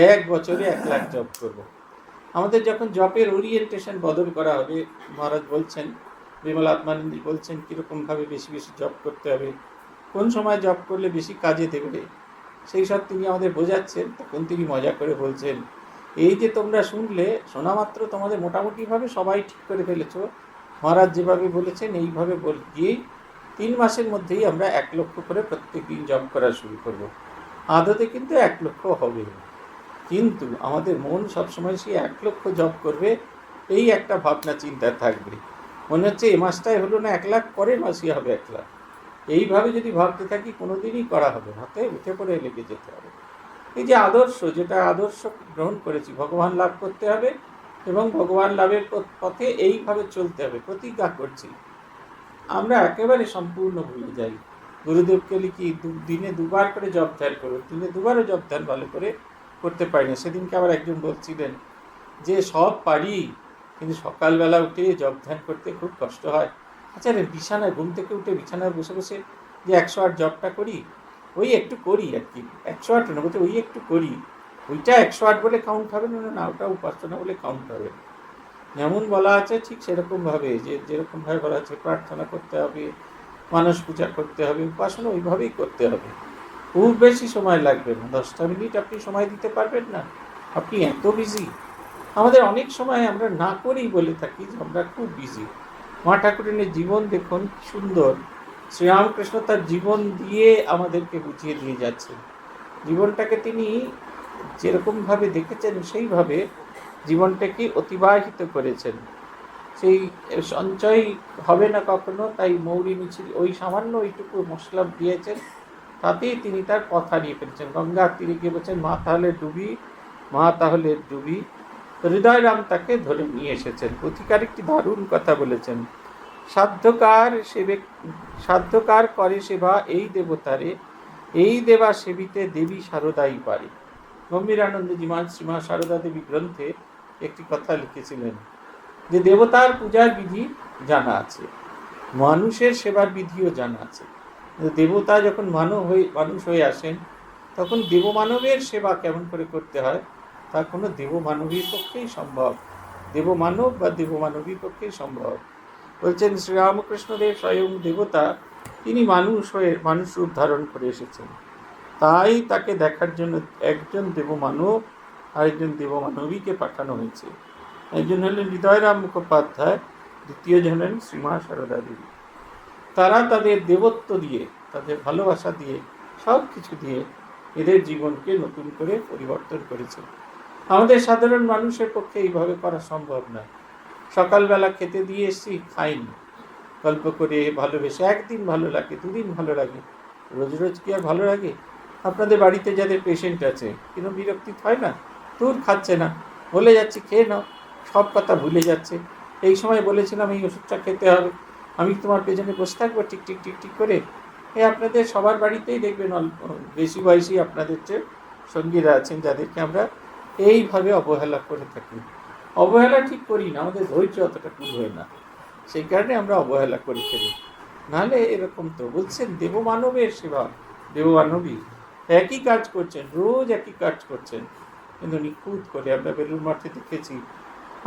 1 বছরে 1 লাখ জব করবো। আমাদের যখন জবের ওরিয়েন্টেশন বদল করা হবে, মহারাজ বলছেন, বিমল আত্মানন্দী বলছেন কীরকমভাবে বেশি বেশি জব করতে হবে, কোন সময় জব করলে বেশি কাজে দেবে, সেই সব তিনি আমাদের বোঝাচ্ছেন। তখন তিনি মজা করে বলছেন, এই যে তোমরা শুনলে, শোনা মাত্র তোমাদের মোটামুটিভাবে সবাই ঠিক করে ফেলেছো, মহারাজ যেভাবে বলেছেন এইভাবে দিয়েই 3 মাসের মধ্যেই আমরা 1 লক্ষ করে প্রত্যেক দিন জব করা শুরু করব। আদতে কিন্তু 1 লক্ষ হবে, কিন্তু আমাদের মন সবসময় সেই 1 লক্ষ জব করবে এই একটা ভাবনা চিন্তা থাকবে। মনে হচ্ছে এ মাসটাই হলো না 1 লাখ, পরের মাসই হবে 1 লাখ। এইভাবে যদি ভাবতে থাকি কোনোদিনই করা হবে না, তাই উঠে পড়ে লেগে যেতে হবে। এই যে আদর্শ, যেটা আদর্শ গ্রহণ করেছি, ভগবান লাভ করতে হবে এবং ভগবান লাভের পথে এইভাবে চলতে হবে, প্রতিজ্ঞা করছি, আমরা একেবারে সম্পূর্ণ ভুলে যাই। গুরুদেবকে লিখি দিনে 2 বার করে জপ ধ্যান করো, দিনে 2 বারও জপ ধ্যান ভালো করে করতে পারি না। সেদিনকে আবার একজন বলছিলেন যে সব পারি, কিন্তু সকালবেলা উঠে জপ ধ্যান করতে খুব কষ্ট হয়। আচ্ছা রে, বিছানায় ঘুম থেকে উঠে বিছানায় বসে বসে যে 108 জপটা করি, ওই একটু করি আর কি, 108 না, বলতে ওই একটু করি, ওইটা 108 বলে কাউন্ট হবে না, না ওটা উপাসনা বলে কাউন্ট হবে। যেমন বলা আছে ঠিক সেরকমভাবে, যেরকমভাবে বলা আছে প্রার্থনা করতে হবে, মানস পূজা করতে হবে, উপাসনা ওইভাবেই করতে হবে। খুব বেশি সময় লাগবে না, 10টা মিনিট আপনি সময় দিতে পারবেন না, আপনি এত বিজি। আমাদের অনেক সময় আমরা না করেই বলে থাকি যে আমরা খুব বিজি। মা ঠাকুরানীর জীবন দেখুন কি সুন্দর, শ্রীরামকৃষ্ণ তার জীবন দিয়ে আমাদেরকে বুঝিয়ে দিয়ে যাচ্ছেন। জীবনটাকে তিনি যেরকমভাবে দেখেছেন সেইভাবে জীবনটাকে অতিবাহিত করেছেন। সেই সঞ্চয় হবে না কখনো, তাই মৌরি মিছিল ওই সামান্য ওইটুকু মশলা দিয়েছেন, তাতেই তিনি তার পথ হারিয়ে ফেলছেন। গঙ্গার তীরে গিয়ে বলছেন, মা তাহলে ডুবি, মা তাহলে ডুবি। হৃদয়রাম তাকে ধরে নিয়ে এসেছেন। পথিকার একটি দারুণ কথা বলেছেন, সাধ্যকার করে সেবা এই দেবতারে, এই দেবা সেবিতে দেবী শারদাই পারে। গম্ভীরানন্দজি মহারাজ শ্রীমা শারদা দেবী গ্রন্থে একটি কথা লিখেছিলেন যে দেবতার পূজার বিধি জানা আছে, মানুষের সেবার বিধিও জানা আছে। দেবতা যখন মানুষ হয়ে আসেন, তখন দেবমানবের সেবা কেমন করে করতে হয় তা কোনো দেবমানবীর পক্ষেই সম্ভব, দেবমানব বা দেবমানবীর পক্ষেই সম্ভব। বলছেন শ্রীরামকৃষ্ণদেব স্বয়ং দেবতা, তিনি মানুষ হয়ে মানুষ রূপ ধারণ করে এসেছেন। তাই তাকে দেখার জন্য একজন দেবমানব আর একজন দেবমানবীকে পাঠানো হয়েছে। একজন হলেন হৃদয়রাম মুখোপাধ্যায়, দ্বিতীয় জন হলেন শ্রীমা শারদা দেবী। তারা তাদের দেবত্ব দিয়ে, তাদের ভালোবাসা দিয়ে, সব কিছু দিয়ে এদের জীবনকে নতুন করে পরিবর্তন করেছে। আমাদের সাধারণ মানুষের পক্ষে এইভাবে করা সম্ভব নয়। সকালবেলা খেতে দিয়ে এসছি, খাইনি, গল্প করে ভালোবেসে একদিন ভালো লাগে, দুদিন ভালো লাগে, রোজ রোজ কি আর ভালো লাগে? আপনাদের বাড়িতে যাদের পেশেন্ট আছে, কিন্তু বিরক্তি হয় না? দূর খাচ্ছে না, বলে যাচ্ছে খেয়ে নাও, সব কথা ভুলে যাচ্ছে। এই সময় বলেছিলাম এই ওষুধটা খেতে হবে, আমি তোমার পেছনে বসে থাকবো টিক টিক টিক টিক করে। আপনাদের সবার বাড়িতেই দেখবেন অল্প বেশি বয়সী আপনাদের যে সঙ্গীরা আছেন, যাদেরকে আমরা এইভাবে অবহেলা করে থাকি। অবহেলা ঠিক করি না, আমাদের ধৈর্য অতটা কুল হয় না, সেই কারণে আমরা অবহেলা করে ফেলি। নাহলে এরকম তো বলছেন দেবমানবের সেবা, দেবমানবী একই কাজ করছেন, রোজ একই কাজ করছেন, কিন্তু নিখুঁত করে। আমরা বেলুড় মাঠে দেখেছি।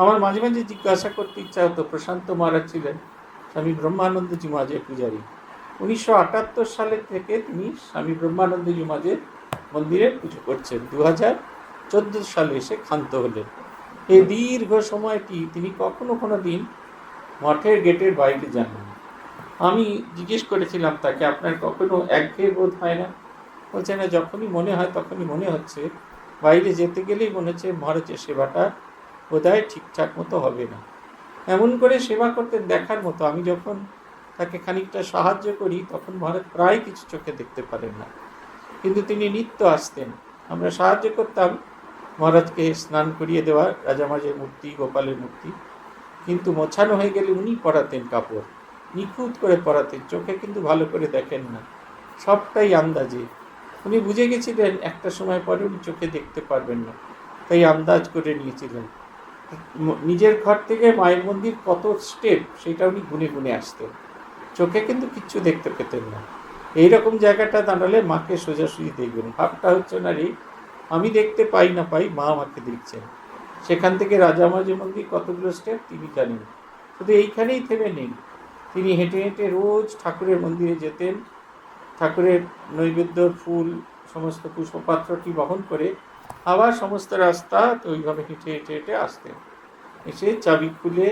আমার মাঝে মাঝে জিজ্ঞাসা করতে ইচ্ছা হতো, প্রশান্ত মহারাজ ছিলেন স্বামী ব্রহ্মানন্দজি মহারাজের পূজারী। 1978 সালের থেকে তিনি স্বামী ব্রহ্মানন্দজি মহারাজের মন্দিরে পুজো করছেন। 2014 সালে এসে ক্ষান্ত হলেন। এই দীর্ঘ সময়টি তিনি কখনো কোনো দিন মঠের গেটের বাইরে যাননি। আমি জিজ্ঞেস করেছিলাম তাকে, আপনার কখনো একঘেয়ে বোধ হয় না? বলছে না, যখনই মনে হয় তখনই মনে হচ্ছে বাইরে যেতে গেলেই মনে হচ্ছে মহারাজের সেবাটা বোধহয় ঠিকঠাক মতো হবে না। এমন করে সেবা করতে দেখার মতো। আমি যখন তাকে খানিকটা সাহায্য করি, তখন মহারাজ প্রায় কিছু চোখে দেখতে পারেন না, কিন্তু তিনি নিত্য আসতেন। আমরা সাহায্য করতাম মহারাজকে স্নান করিয়ে দেওয়া, রাজামাঝের মূর্তি, গোপালের মূর্তি, কিন্তু মোছানো হয়ে গেলে উনি পরাতেন কাপড়, নিখুঁত করে পরাতেন, চোখে কিন্তু ভালো করে দেখেন না, সবটাই আন্দাজে। উনি বুঝে গেছিলেন একটা সময় পরে উনি চোখে দেখতে পারবেন না, তাই আন্দাজ করে নিয়েছিলেন। নিজের ঘর থেকে মায়ের মন্দির কত স্টেপ সেটা উনি গুনে গুনে আসতেন, চোখে কিন্তু কিচ্ছু দেখতে পেতেন না। এইরকম জায়গাটা দাঁড়ালে মাকে সোজাসুজি দেখবেন, ভাবটা হচ্ছে না রে আমি দেখতে পাই না পাই, মা আমাকে দেখছেন। সেখান থেকে রাজামাঝি মন্দির কতগুলো স্টেপ তিনি জানেন। শুধু এইখানেই থেমে নেই, তিনি হেঁটে হেঁটে রোজ ঠাকুরের মন্দিরে যেতেন, ঠাকুরের নৈবেদ্য ফুল সমস্ত পুষ্পপাত্রটি বহন করে আবার সমস্ত রাস্তা তো ওইভাবে হেঁটে হেঁটে হেঁটে আসতেন। এসে চাবি খুলে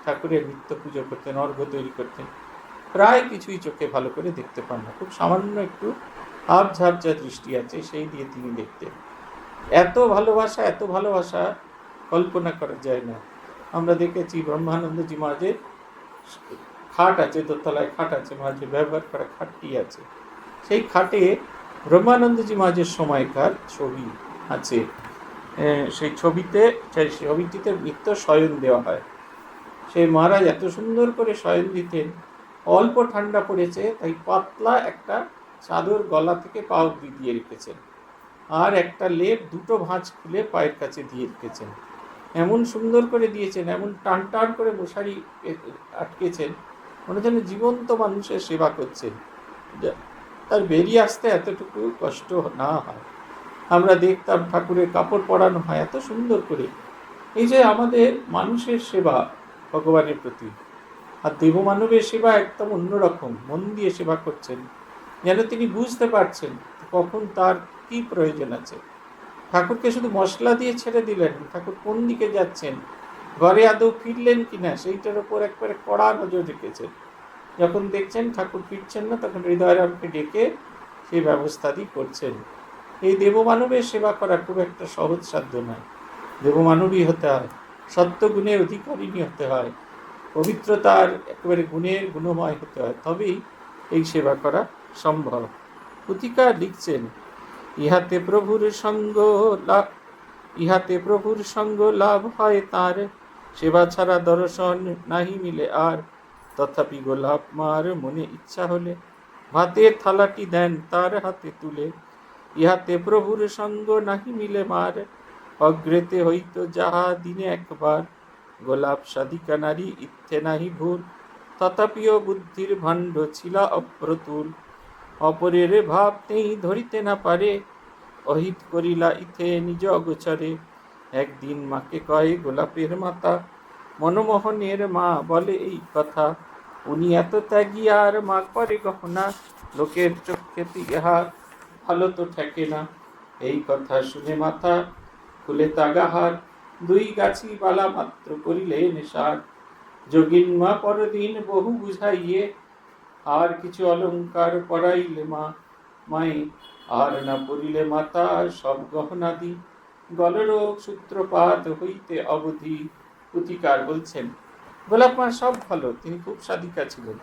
ঠাকুরের নিত্য পুজো করতেন, অর্ঘ্য তৈরি করতেন। প্রায় কিছুই চোখে ভালো করে দেখতে পান না, খুব সামান্য একটু আবঝাব যা দৃষ্টি আছে সেই দিয়ে তিনি দেখতেন। এত ভালোবাসা কল্পনা করা যায় না। আমরা দেখেছি ব্রহ্মানন্দজি মহারাজের খাট আছে, দোতলায় খাট আছে, মহারাজের ব্যবহার করা খাটটি আছে। সেই খাটে ব্রহ্মানন্দজি মহারাজের সময়কার ছবি আছে। সেই ছবিটিতে নিত্য শয়ন দেওয়া হয়। সেই মহারাজ এত সুন্দর করে শয়ন দিতেন। অল্প ঠান্ডা পড়েছে তাই পাতলা একটা চাদর গলা থেকে পা অবধি দিয়ে রেখেছেন, আর একটা লেপ দুটো ভাঁজ খুলে পায়ের কাছে দিয়ে রেখেছেন। এমন সুন্দর করে দিয়েছেন, এমন টান টান করে মশারি আটকেছেন, মনে যেন জীবন্ত মানুষের সেবা করছেন, তার বেরিয়ে আসতে এতটুকু কষ্ট না হয়। আমরা দেখতাম ঠাকুরের কাপড় পরানো হয় এত সুন্দর করে। এই যে আমাদের মানুষের সেবা ভগবানের প্রতি, আর দেবমানবের সেবা একদম অন্যরকম, মন দিয়ে সেবা করছেন, যেন তিনি বুঝতে পারছেন কখন তার কি প্রয়োজন আছে। ঠাকুরকে শুধু মশলা দিয়ে ছেড়ে দিলেন, ঠাকুর কোন দিকে যাচ্ছেন, ঘরে আদৌ ফিরলেন কিনা সেইটার ওপর একবারে কড়া নজর রেখেছেন। যখন দেখছেন ঠাকুর ফিরছেন না, তখন হৃদয়রামকে ডেকে সেই ব্যবস্থাটি করছেন। এই দেবমানবের সেবা করা খুব একটা সহজ সাধ্য নয়। দেবমানবী হতে হয়, সত্যগুণের অধিকারিণী হতে হয়, পবিত্রতার একেবারে গুণময় হতে হয়, তবেই এই সেবা করা সম্ভব। পুতিকা লিখছেন, ইহাতে প্রভুর সঙ্গ লাভ হয় তার, সেবা ছাড়া দর্শন নাহি মিলে আর। তথাপি গোলাপ মার মনে ইচ্ছা হলে, ভাতের থালাটি দেন তার হাতে তুলে। ইহাতে প্রভুর সঙ্গ নাহি মিলে মার, অগ্রেতে হইত যাহা দিনে একবার। গোলাপ সাধিকা নারী ইচ্ছে নাহি ভুল, তথাপিও বুদ্ধির ভাণ্ড ছিলা অপ্রতুল। অপরের ভাব নেই ধরিতে না পারে, অহিত করিলা ইথে নিজ অগোচরে। একদিন মাকে কয় গোলাপের মাতা, মনমোহনের মা বলে এই কথা। উনি এত ত্যাগী আর মা করে গহনা, লোকের চক্ষেতে ইহার ভালো তো ঠেকে না। এই কথা শুনে মাথা খুলে তাগাহার, দুই গাছি বালা মাত্র করিলেন সার। যোগিনমা পরদিন বহু বুঝাইয়ে, আর কিছু অলঙ্কার পরাইলে মায়ে। আর না পড়িলে মাতা সব গহনাদি, গলরোগ সূত্রপাত হইতে অবধি। পুতিকার বলছেন, গোলাপ মা সব ভালো, তিনি খুব সাধিকা ছিলেন,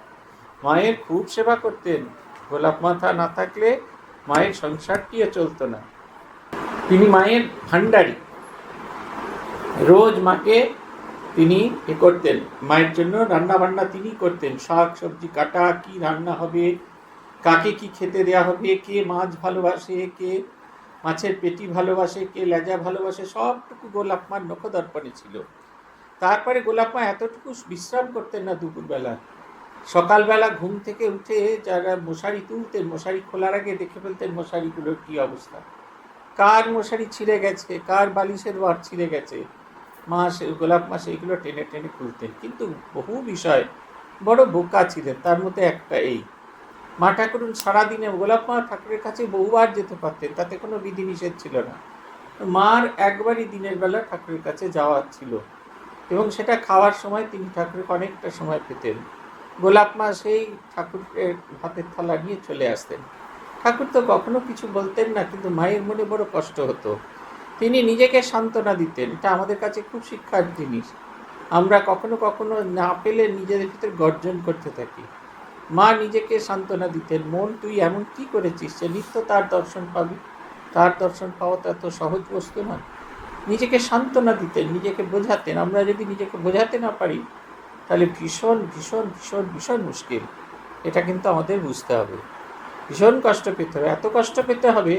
মায়ের খুব সেবা করতেন। গোলাপ মাথা না থাকলে মায়ের সংসারটিও চলতো না। তিনি মায়ের ভান্ডারী, রোজ মাকে তিনি করতেন, মায়ের জন্য রান্না বান্না তিনি করতেন। শাক সবজি কাটা, কি রান্না হবে, কাকে কি খেতে দেয়া হবে, কে মাছ ভালোবাসে, কে মাছের পেটি ভালোবাসে, কে লেজা ভালোবাসে, সবটুকু গোলাপ মার নখদর্পণে ছিল। তারপরে গোলাপ মা এতটুকু বিশ্রাম করতেন না দুপুরবেলা। সকালবেলা ঘুম থেকে উঠে যারা মশারি তুলতেন, মশারি খোলার আগে দেখে ফেলতেন মশারিগুলোর কি অবস্থা, কার মশারি ছিঁড়ে গেছে, কার বালিশের ওয়ার ছিঁড়ে গেছে। গোলাপ মা সেইগুলো টেনে টেনে খুলতেন। কিন্তু বহু বিষয় বড় বোকা ছিলেন, তার মধ্যে একটা এই, মা ঠাকুরুন সারাদিনে, গোলাপ মা ঠাকুরের কাছে বহুবার যেতে পারতেন, তাতে কোনো বিধিনিষেধ ছিল না। মার একবারই দিনের বেলা ঠাকুরের কাছে যাওয়া ছিল, এবং সেটা খাওয়ার সময় তিনি ঠাকুরকে অনেকটা সময় পেতেন। গোলাপ মা সেই ঠাকুরের ভাতের থালা নিয়ে চলে আসতেন। ঠাকুর তো কখনো কিছু বলতেন না, কিন্তু মায়ের মনে বড় কষ্ট হতো। তিনি নিজেকে সান্ত্বনা দিতেন, এটা আমাদের কাছে খুব শিক্ষার জিনিস। আমরা কখনো কখনো না পেলে নিজেদের ভিতরে গর্জন করতে থাকি। মা নিজেকে সান্ত্বনা দিতেন, মন তুই এমন কি করেছিস যে নিত্য তার দর্শন পাবি, তার দর্শন পাওয়া তো এত সহজ বস্তু নয়। নিজেকে সান্ত্বনা দিতেন, নিজেকে বোঝাতেন। আমরা যদি নিজেকে বোঝাতে না পারি তাহলে ভীষণ ভীষণ ভীষণ ভীষণ মুশকিল। এটা কিন্তু আমাদের বুঝতে হবে, ভীষণ কষ্ট পেতে হবে, এত কষ্ট পেতে হবে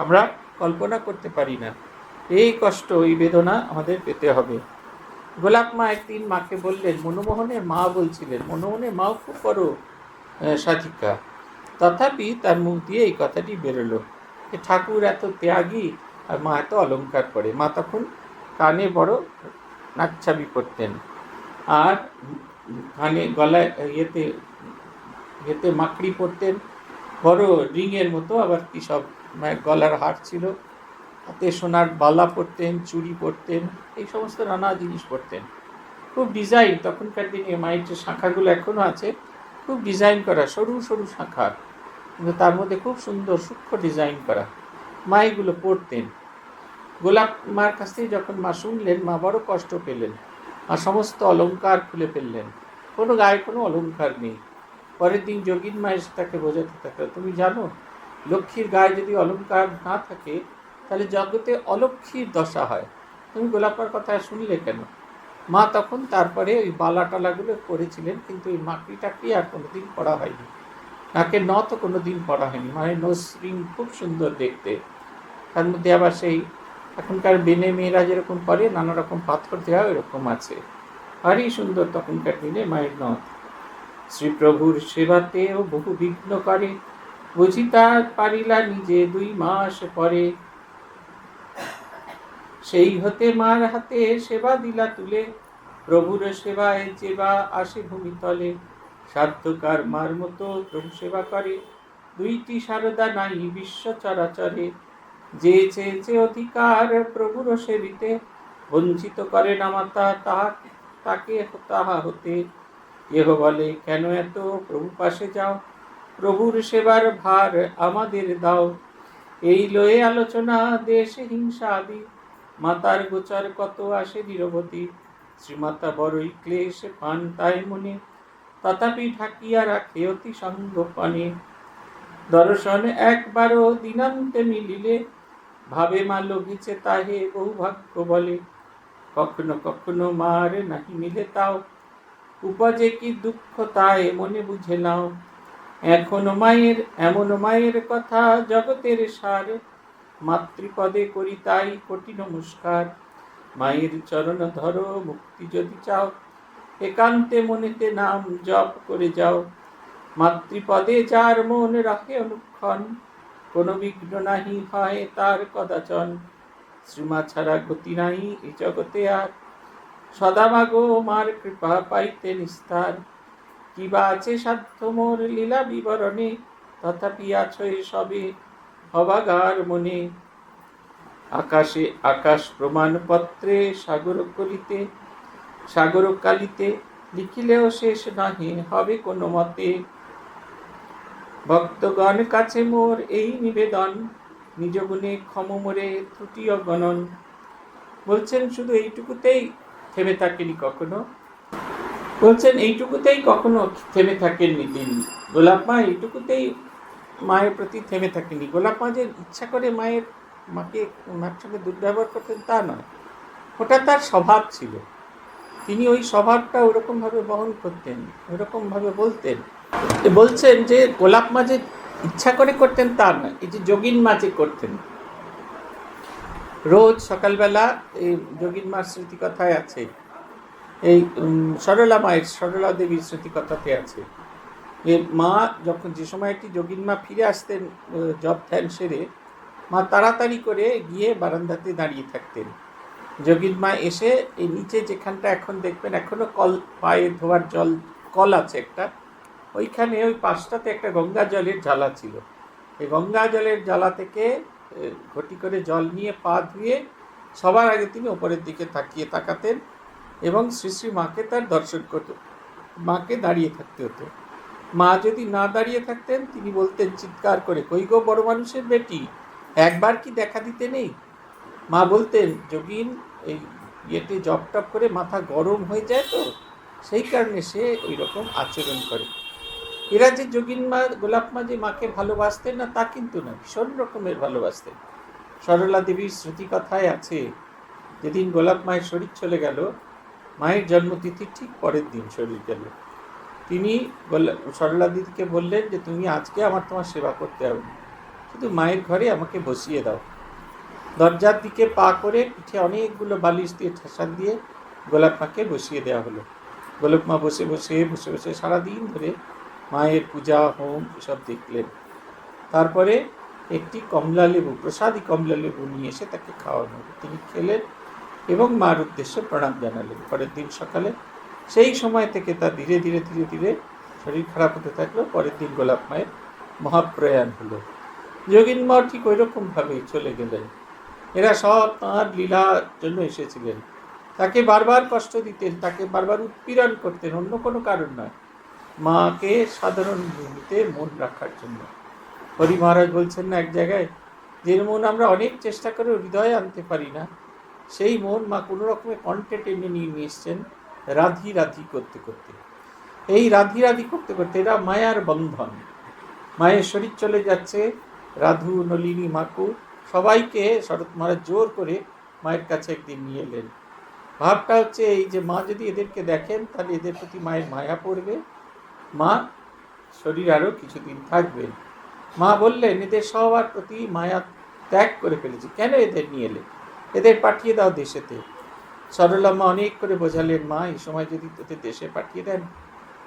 আমরা কল্পনা করতে পারি না। এই কষ্ট, এই বেদনা আমাদের পেতে হবে। গোলাপ মা একদিন মাকে বললেন, মনমোহনের মা বলছিলেন, মনমোহনের মাও খুব বড় সাধিকা, তথাপি তার মুখ দিয়ে এই কথাটি বেরোলো যে ঠাকুর এত ত্যাগী আর মা এত অলঙ্কার করে। মা তখন কানে বড় নাকছাবি পরতেন, আর কানে গলায় ইয়েতে মাকড়ি পরতেন, বড় রিংয়ের মতো, আবার কি সব গলার হার ছিল, হাতে সোনার বালা পরতেন, চুড়ি পরতেন, এই সমস্ত নানা জিনিস পরতেন। খুব ডিজাইন, তখনকার দিনে মায়ের যে শাখাগুলো এখনও আছে, খুব ডিজাইন করা, সরু সরু শাখা, কিন্তু তার মধ্যে খুব সুন্দর সূক্ষ্ম ডিজাইন করা, মা এগুলো পরতেন। গোলাপ মার কাছ থেকে যখন মা শুনলেন, মা বড় কষ্ট পেলেন, মা সমস্ত অলঙ্কার খুলে ফেললেন, কোনো গায়ে কোনো অলঙ্কার নেই। পরের দিন যোগিন মা এসে তাকে বোঝাতে থাকলো, তুমি জানো লক্ষ্মীর গায়ে যদি অলঙ্কার না থাকে তাহলে জগতে অলক্ষ্মীর দশা হয়, তুমি গোলাপার কথা শুনলে কেন? মা তখন তারপরে ওই বালা টালাগুলো পরেছিলেন, কিন্তু ওই মাকড়ি টাকড়ি আর কোনোদিন পরা হয়নি, নাকের নথও কোনো দিন পরা হয়নি। মায়ের নোজ রিং খুব সুন্দর দেখতে, তার মধ্যে আবার সেই এখনকার বেনে মেয়েরা যেরকম পরে নানা রকম পাথর দেওয়া এরকম আছে, ভারী সুন্দর তখনকার দিনে মায়ের নথ। শ্রীপ্রভুর সেবাতেও বহু বিঘ্ন করে, বুঝি তার পারিলা নিজে 2 মাস পরে। সেই হতে মার হাতে সেবা দিলা তুলে, প্রভুর সেবায় যেবা আসে ভূমিতলে। সাধ্যকার মার মতো প্রভু সেবা করে, 2টি শারদা নাই বিশ্ব চরাচরে। যে চেয়েছে অধিকার প্রভুর সেবিতে, বঞ্চিত করে না মাতা তাকে তাহা হতে। কেহ বলে কেন এত প্রভু পাশে যাও, প্রভুর সেবার ভার আমাদের দাও। এই লয়ে আলোচনা দেশে হিংসা আদি, মাতার গোচর কত আসে নিরবধি। শ্রীমাতা বড়ই ক্লেশ পান তাই মনে, তথাপি ঢাকিয়া রাখে অতি সঙ্গোপনে। দর্শন একবারও দিনান্তে মিলিলে, ভাবে মা লগিছে তাহে বহু ভাগ্য বলে। কখনো কখনো মার নাহি মিলে তাও, উপজে কি দুঃখ তাই মনে বুঝে নাও। এখনো মায়ের এমন মায়ের কথা জগতের সার, মাতৃপদে করি তাই কোটি নমস্কার। মায়ের চরণ ধরো মুক্তি যদি চাও, একান্তে মনেতে নাম জপ করে যাও। মাতৃপদে যার মন রাখে অনুক্ষণ, কোনো বিঘ্ন নাহি হয় তার কদাচন। শ্রীমা ছাড়া গতি নাই এ জগতে আর, সদা মাগো মার কৃপা পাইতে নিস্তার। কিবা আছে সাধ্য মোর লীলা বিবরণে, তথাপি আছো সবে অবাগার মনে। আকাশে আকাশ প্রমাণপত্রে সাগর কলিতে, সাগর কালিতে লিখিলেও শেষ নাহি হবে কোনো মতে। ভক্তগণ কাছে মোর এই নিবেদন, নিজ গুণে ক্ষম মোরে ত্রুটি অগণন। বলছেন শুধু এইটুকুতেই থেমে থাকেনি কখনো, বলছেন এইটুকুতেই কখনো থেমে থাকেননি তিনি। গোলাপ মা এইটুকুতেই মায়ের প্রতি থেমে থাকেনি। গোলাপ মা যে ইচ্ছা করে মায়ের সঙ্গে দুর্ব্যবহার করতেন তা নয়, ওটা তার স্বভাব ছিল। তিনি ওই স্বভাবটা ওরকমভাবে বহন করতেন, ওরকমভাবে বলতেন। বলছেন যে গোলাপ মা যে ইচ্ছা করে করতেন তা নয়, এই যে যোগিন মা যে করতেন, রোজ সকালবেলা এই যোগিন মার স্মৃতিকথায় আছে, এই সরলা মায়ের, সরলা দেবীর স্মৃতিকথাতে আছে যে মা যখন যে সময় একটি যোগিন মা ফিরে আসতেন জপ ধ্যান সেরে, মা তাড়াতাড়ি করে গিয়ে বারান্দাতে দাঁড়িয়ে থাকতেন। যোগিন মা এসে এই নিচে যেখানটা এখন দেখবেন এখনো কল, পায়ে ধোয়ার জল কল আছে একটা, ওইখানে ওই পাশটাতে একটা গঙ্গা জলের জ্বালা ছিল। এই গঙ্গা জলের জ্বালা থেকে ঘটি করে জল নিয়ে পা ধুয়ে সবার আগে তিনি ওপরের দিকে তাকাতেন এবং শ্রী শ্রী মাকে তার দর্শন করত। মাকে দাঁড়িয়ে থাকতে হতো। মা যদি না দাঁড়িয়ে থাকতেন তিনি বলতেন চিৎকার করে, কই গো বড় মানুষের বেটি, একবার কি দেখা দিতে নেই। মা বলতেন যোগিন এই ইয়েতে জপ টপ করে মাথা গরম হয়ে যায় তো, সেই কারণে সে ওই রকম আচরণ করে। এরা যে যোগিন মা গোলাপ মা যে মাকে ভালোবাসতেন না তা কিন্তু না, ভীষণ রকমের ভালোবাসতেন। সরলা দেবীর স্মৃতিকথায় আছে যেদিন গোলাপ মায়ের শরীর চলে গেল, মায়ের জন্মতিথির ঠিক পরের দিন শরীর গেল, তিনি সরলা দিদিকে বললেন যে তুমি আজকে তোমার সেবা করতে হবে, শুধু মায়ের ঘরে আমাকে বসিয়ে দাও। দরজার দিকে পা করে পিঠে অনেকগুলো বালিশ দিয়ে ঠাসান দিয়ে গোলাপ মাকে বসিয়ে দেওয়া হলো। গোলাপ মা বসে বসে সারাদিন ধরে মায়ের পূজা হোম এসব দেখলেন। তারপরে একটি কমলা লেবু, প্রসাদী কমলা লেবু নিয়ে এসে তাকে খাওয়ানো হলো। তিনি খেলেন এবং মার উদ্দেশ্যে প্রণাম জানালেন। পরের দিন সকালে সেই সময় থেকে তার ধীরে ধীরে ধীরে ধীরে শরীর খারাপ হতে থাকলো। পরের দিন গোলাপ মায়ের মহাপ্রয়াণ হলো। যোগিন মা ঠিক ওই রকমভাবেই চলে গেলেন। এরা সব তাঁর লীলার জন্য এসেছিলেন, তাকে বারবার কষ্ট দিতেন, তাকে বারবার উৎপীড়ন করতেন, অন্য কোনো কারণ নয়, মাকে সাধারণ ভূমিতে মন রাখার জন্য। হরি মহারাজ বলছেন না এক জায়গায়, যে মন আমরা অনেক চেষ্টা করে হৃদয়ে আনতে পারি না, সেই মন মা কোনো রকমে কণ্ঠে টেনে নিয়ে এসছেন রাধি রাধি করতে করতে। এই রাধি রাধি করতে করতে এরা মায়ার বন্ধন। মায়ের শরীর চলে যাচ্ছে, রাধু নলিনী মাকু সবাইকে শরৎ মহারাজ জোর করে মায়ের কাছে একদিন নিয়ে এলেন। ভাবটা হচ্ছে এই যে মা যদি এদেরকে দেখেন তাহলে এদের প্রতি মায়ের মায়া পড়বে, মা শরীর আরও কিছুদিন থাকবেন। মা বললেন এদের সবার প্রতি মায়া ত্যাগ করে ফেলেছি, কেন এদের নিয়ে এলে, এদের পাঠিয়ে দাও দেশেতে। সরলা মা অনেক করে বোঝালেন, মা এই সময় যদি তোদের দেশে পাঠিয়ে দেন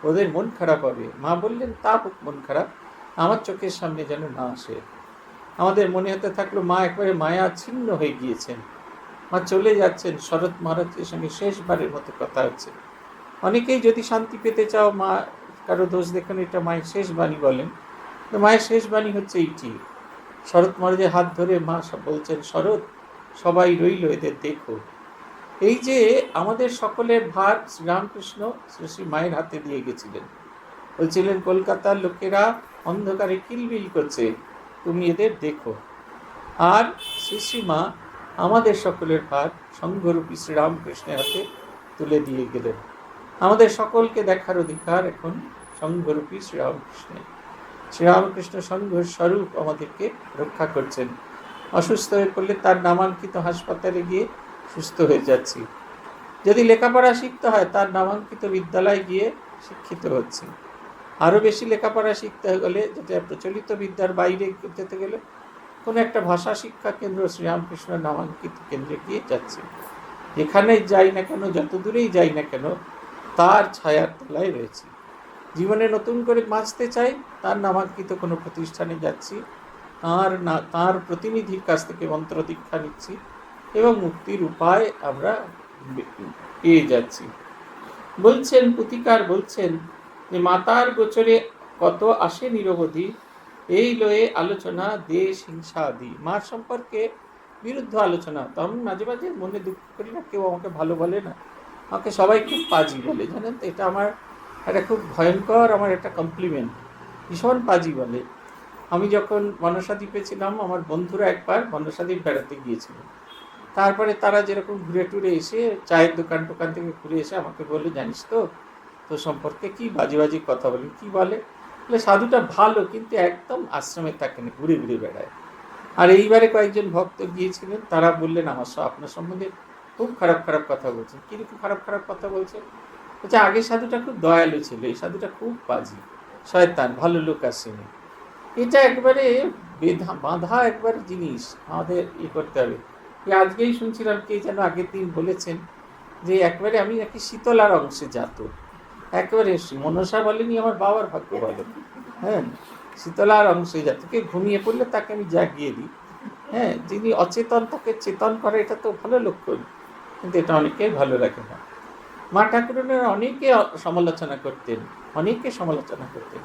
ওদের মন খারাপ হবে। মা বললেন তা হোক মন খারাপ, আমার চোখের সামনে যেন না আসে। আমাদের মনে হতে থাকলো মা একবারে মায়া ছিন্ন হয়ে গিয়েছেন, মা চলে যাচ্ছেন। শরৎ মহারাজের সঙ্গে শেষবারের মতো কথা হচ্ছে। অনেকেই যদি শান্তি পেতে চাও, মা কারো দোষ দেখেন, এটা মায়ের শেষ বাণী বলেন। তো মায়ের শেষ বাণী হচ্ছে এইটি। শরৎ মহারাজের হাত ধরে মা বলছেন, শরৎ সবাই রইল, এদের দেখো। এই যে আমাদের সকলের ভার শ্রীরামকৃষ্ণ শ্রী শ্রী মায়ের হাতে দিয়ে গেছিলেন। বলছিলেন কলকাতার লোকেরা অন্ধকারে কিলবিল করছে, তুমি এদের দেখো। আর শ্রী শ্রী মা আমাদের সকলের ভার সংঘরূপী শ্রীরামকৃষ্ণের হাতে তুলে দিয়ে গেলেন। আমাদের সকলকে দেখার অধিকার এখন সংঘরূপী শ্রীরামকৃষ্ণের। শ্রীরামকৃষ্ণ সংঘ স্বরূপ আমাদেরকে রক্ষা করছেন। অসুস্থ হয়ে পড়লে তার নামাঙ্কিত হাসপাতালে গিয়ে সুস্থ হয়ে যাচ্ছি। যদি লেখাপড়া শিখতে হয় তার নামাঙ্কিত বিদ্যালয়ে গিয়ে শিক্ষিত হচ্ছি। আরও বেশি লেখাপড়া শিখতে গেলে, যেটা প্রচলিত বিদ্যার বাইরে যেতে গেলে, কোনো একটা ভাষা শিক্ষা কেন্দ্র শ্রীরামকৃষ্ণ নামাঙ্কিত কেন্দ্রে গিয়ে যাচ্ছি। যেখানে যাই না কেন, যত দূরেই যাই না কেন, তার ছায়ার তলায় রয়েছি। জীবনে নতুন করে বাঁচতে চাই, তার নামাঙ্কিত কোনো প্রতিষ্ঠানে যাচ্ছি, তার প্রতিনিধির কাছ থেকে মন্ত্র দীক্ষা নিচ্ছি এবং মুক্তির উপায় আমরা পেয়ে যাচ্ছি। বলছেন পুতিকার, বলছেন যে মাতার গোচরে কত আসে নিরবধি, এই লয়ে আলোচনা দেশ হিংসা আদি। মার সম্পর্কে বিরুদ্ধ আলোচনা। তো আমি মাঝে মাঝে মনে দুঃখ করি না, কেউ আমাকে ভালো বলে না, আমাকে সবাই খুব পাজি বলে, জানেন তো। এটা আমার একটা খুব ভয়ঙ্কর, আমার একটা কমপ্লিমেন্ট। ভীষণ পাজি বলে। আমি যখন মনসাদ্বীপে ছিলাম, আমার বন্ধুরা একবার মনসাদ্বীপ বেড়াতে গিয়েছিল। তারপরে তারা যেরকম ঘুরে টুরে এসে চায়ের দোকান টোকান থেকে ঘুরে এসে আমাকে বললো, জানিস তো তোর সম্পর্কে কি বাজে বাজে কথা বলি। কি বলে? বলে সাধুটা ভালো, কিন্তু একদম আশ্রমে থাকেন, ঘুরে ঘুরে বেড়ায়। আর এইবারে কয়েকজন ভক্ত গিয়েছিলেন, তারা বললেন আপনার সম্বন্ধে খুব খারাপ খারাপ কথা বলছেন। কিরকম খারাপ খারাপ কথা বলছে? বলছে আগে সাধুটা খুব দয়ালু ছিল, এই সাধুটা খুব পাজি, শয়তান, ভালো লোক আসেনি। এটা একবারে বাঁধা একবার জিনিস, আমাদের করতে হবে। আজকেই শুনছিলাম, কে যেন আগের দিন বলেছেন যে একবারে আমি নাকি শীতলার অংশে জাত। একেবারে মনসা বলেনি, আমার বাবার ভাগ্য বলে। হ্যাঁ, শীতলার অংশে জাত। কে ঘুমিয়ে পড়লে তাকে আমি জাগিয়ে দিই। হ্যাঁ, যিনি অচেতন তাকে চেতন করে, এটা তো ভালো লক্ষণ, কিন্তু এটা অনেকেই ভালো লাগে না। মা ঠাকুরানীরা অনেকে সমালোচনা করতেন, অনেকে সমালোচনা করতেন।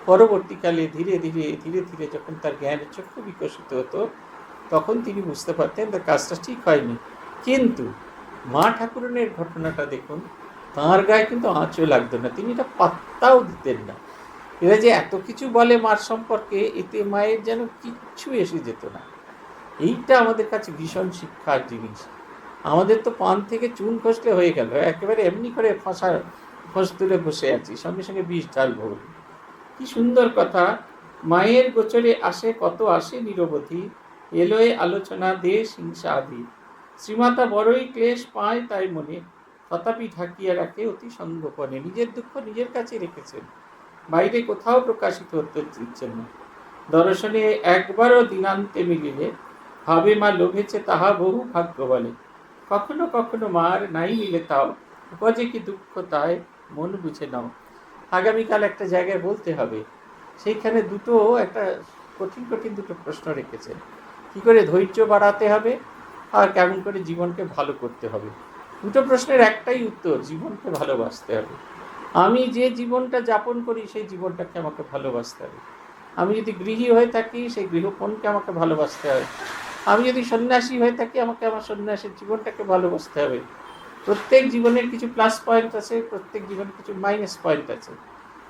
পরবর্তীকালে ধীরে ধীরে ধীরে ধীরে যখন তার জ্ঞানের চক্ষু বিকশিত হতো, তখন তিনি বুঝতে পারতেন তার কাজটা ঠিক হয়নি। কিন্তু মা ঠাকুরানীর ঘটনাটা দেখুন, তাঁর গায়ে কিন্তু আঁচও লাগতো না, তিনি এটা পাত্তাও দিতেন না। এরা যে এত কিছু বলে মার সম্পর্কে, এতে মায়ের যেন কিচ্ছু এসে যেত না। এইটা আমাদের কাছে ভীষণ শিক্ষার জিনিস। আমাদের তো পান থেকে চুন খসলে হয়ে গেল, একেবারে এমনি করে ফস তুলে বসে আছি, সঙ্গে সঙ্গে বিষ ঢালবো। কি সুন্দর কথা! মায়ের গোচরে আসে কত আসে নিরবধি, এলোয় আলোচনা দেশ হিংসা আদি। শ্রীমাতা বড়ই ক্লেশ পায় তাই মনে, তথাপি ঢাকিয়া রাখে অতি সঙ্গোপনে। নিজের দুঃখ নিজের কাছে রেখেছেন, বাইরে কোথাও প্রকাশিত হতে দিচ্ছেন না। দর্শনে একবারও দিনান্তে মিলিলে, ভাবে মা লোভেছে তাহা বহু ভাগ্য বলে। কখনো কখনো মার নাই মিলে তাও, উপজে কি দুঃখ তাই মন বুঝে নাও। আগামীকাল একটা জায়গায় বলতে হবে, সেইখানে একটা কঠিন কঠিন দুটো প্রশ্ন রেখেছেন। কি করে ধৈর্য বাড়াতে হবে আর কেমন করে জীবনকে ভালো করতে হবে। দুটো প্রশ্নের একটাই উত্তর, জীবনকে ভালোবাসতে হবে। আমি যে জীবনটা যাপন করি সেই জীবনটাকে আমাকে ভালোবাসতে হবে। আমি যদি গৃহী হয়ে থাকি, সেই গৃহপণকে আমাকে ভালোবাসতে হবে। আমি যদি সন্ন্যাসী হয়ে থাকি, আমাকে আমার সন্ন্যাসীর জীবনটাকে ভালোবাসতে হবে। প্রত্যেক জীবনের কিছু প্লাস পয়েন্ট আছে, প্রত্যেক জীবনের কিছু মাইনাস পয়েন্ট আছে।